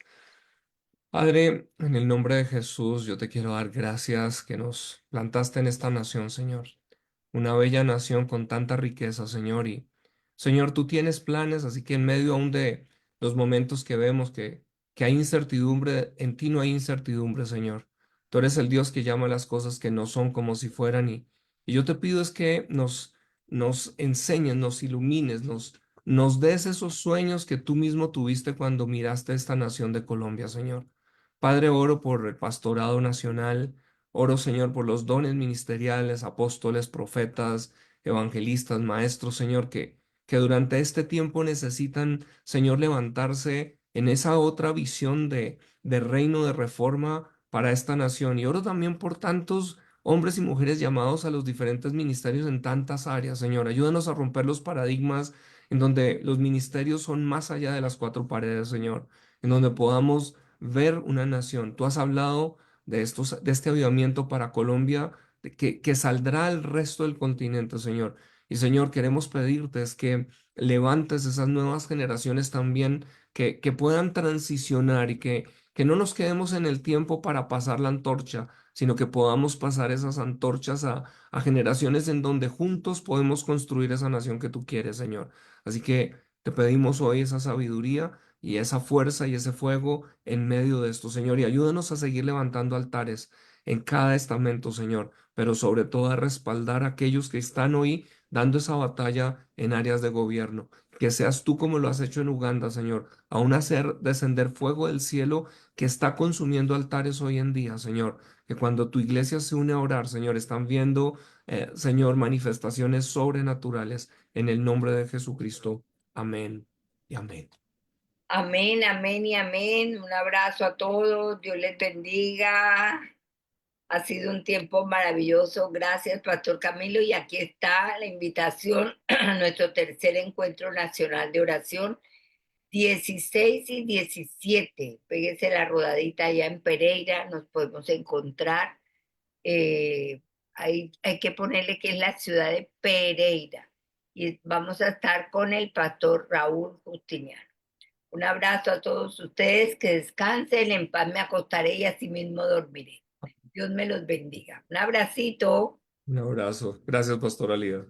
Padre, en el nombre de Jesús, yo te quiero dar gracias que nos plantaste en esta nación, Señor. Una bella nación con tanta riqueza, Señor. Y, Señor, tú tienes planes, así que en medio aún de los momentos que vemos que hay incertidumbre, en ti no hay incertidumbre, Señor. Tú eres el Dios que llama las cosas que no son como si fueran. Y yo te pido es que nos enseñes, nos ilumines, nos des esos sueños que tú mismo tuviste cuando miraste esta nación de Colombia, Señor. Padre, oro por el pastorado nacional, oro, Señor, por los dones ministeriales, apóstoles, profetas, evangelistas, maestros, Señor, que durante este tiempo necesitan, Señor, levantarse en esa otra visión de reino de reforma para esta nación. Y oro también por tantos hombres y mujeres llamados a los diferentes ministerios en tantas áreas, Señor. Ayúdanos a romper los paradigmas en donde los ministerios son más allá de las cuatro paredes, Señor, en donde podamos ver una nación. Tú has hablado de este avivamiento para Colombia, que saldrá al resto del continente, Señor. Y Señor, queremos pedirte es que levantes esas nuevas generaciones también que puedan transicionar y que no nos quedemos en el tiempo para pasar la antorcha, sino que podamos pasar esas antorchas a generaciones en donde juntos podemos construir esa nación que tú quieres, Señor. Así que te pedimos hoy esa sabiduría y esa fuerza y ese fuego en medio de esto, Señor, y ayúdanos a seguir levantando altares en cada estamento, Señor, pero sobre todo a respaldar a aquellos que están hoy dando esa batalla en áreas de gobierno. Que seas tú como lo has hecho en Uganda, Señor, aún hacer descender fuego del cielo que está consumiendo altares hoy en día, Señor. Que cuando tu iglesia se une a orar, Señor, están viendo, Señor, manifestaciones sobrenaturales en el nombre de Jesucristo. Amén y amén.
Amén, amén y amén. Un abrazo a todos. Dios les bendiga. Ha sido un tiempo maravilloso. Gracias, Pastor Camilo. Y aquí está la invitación a nuestro tercer encuentro nacional de oración 16 y 17. Péguese la rodadita allá en Pereira, nos podemos encontrar. Hay que ponerle que es la ciudad de Pereira. Y vamos a estar con el pastor Raúl Justiniano. Un abrazo a todos ustedes, que descansen, en paz me acostaré y así mismo dormiré. Dios me los bendiga. Un abracito.
Un abrazo. Gracias, Pastora Lida.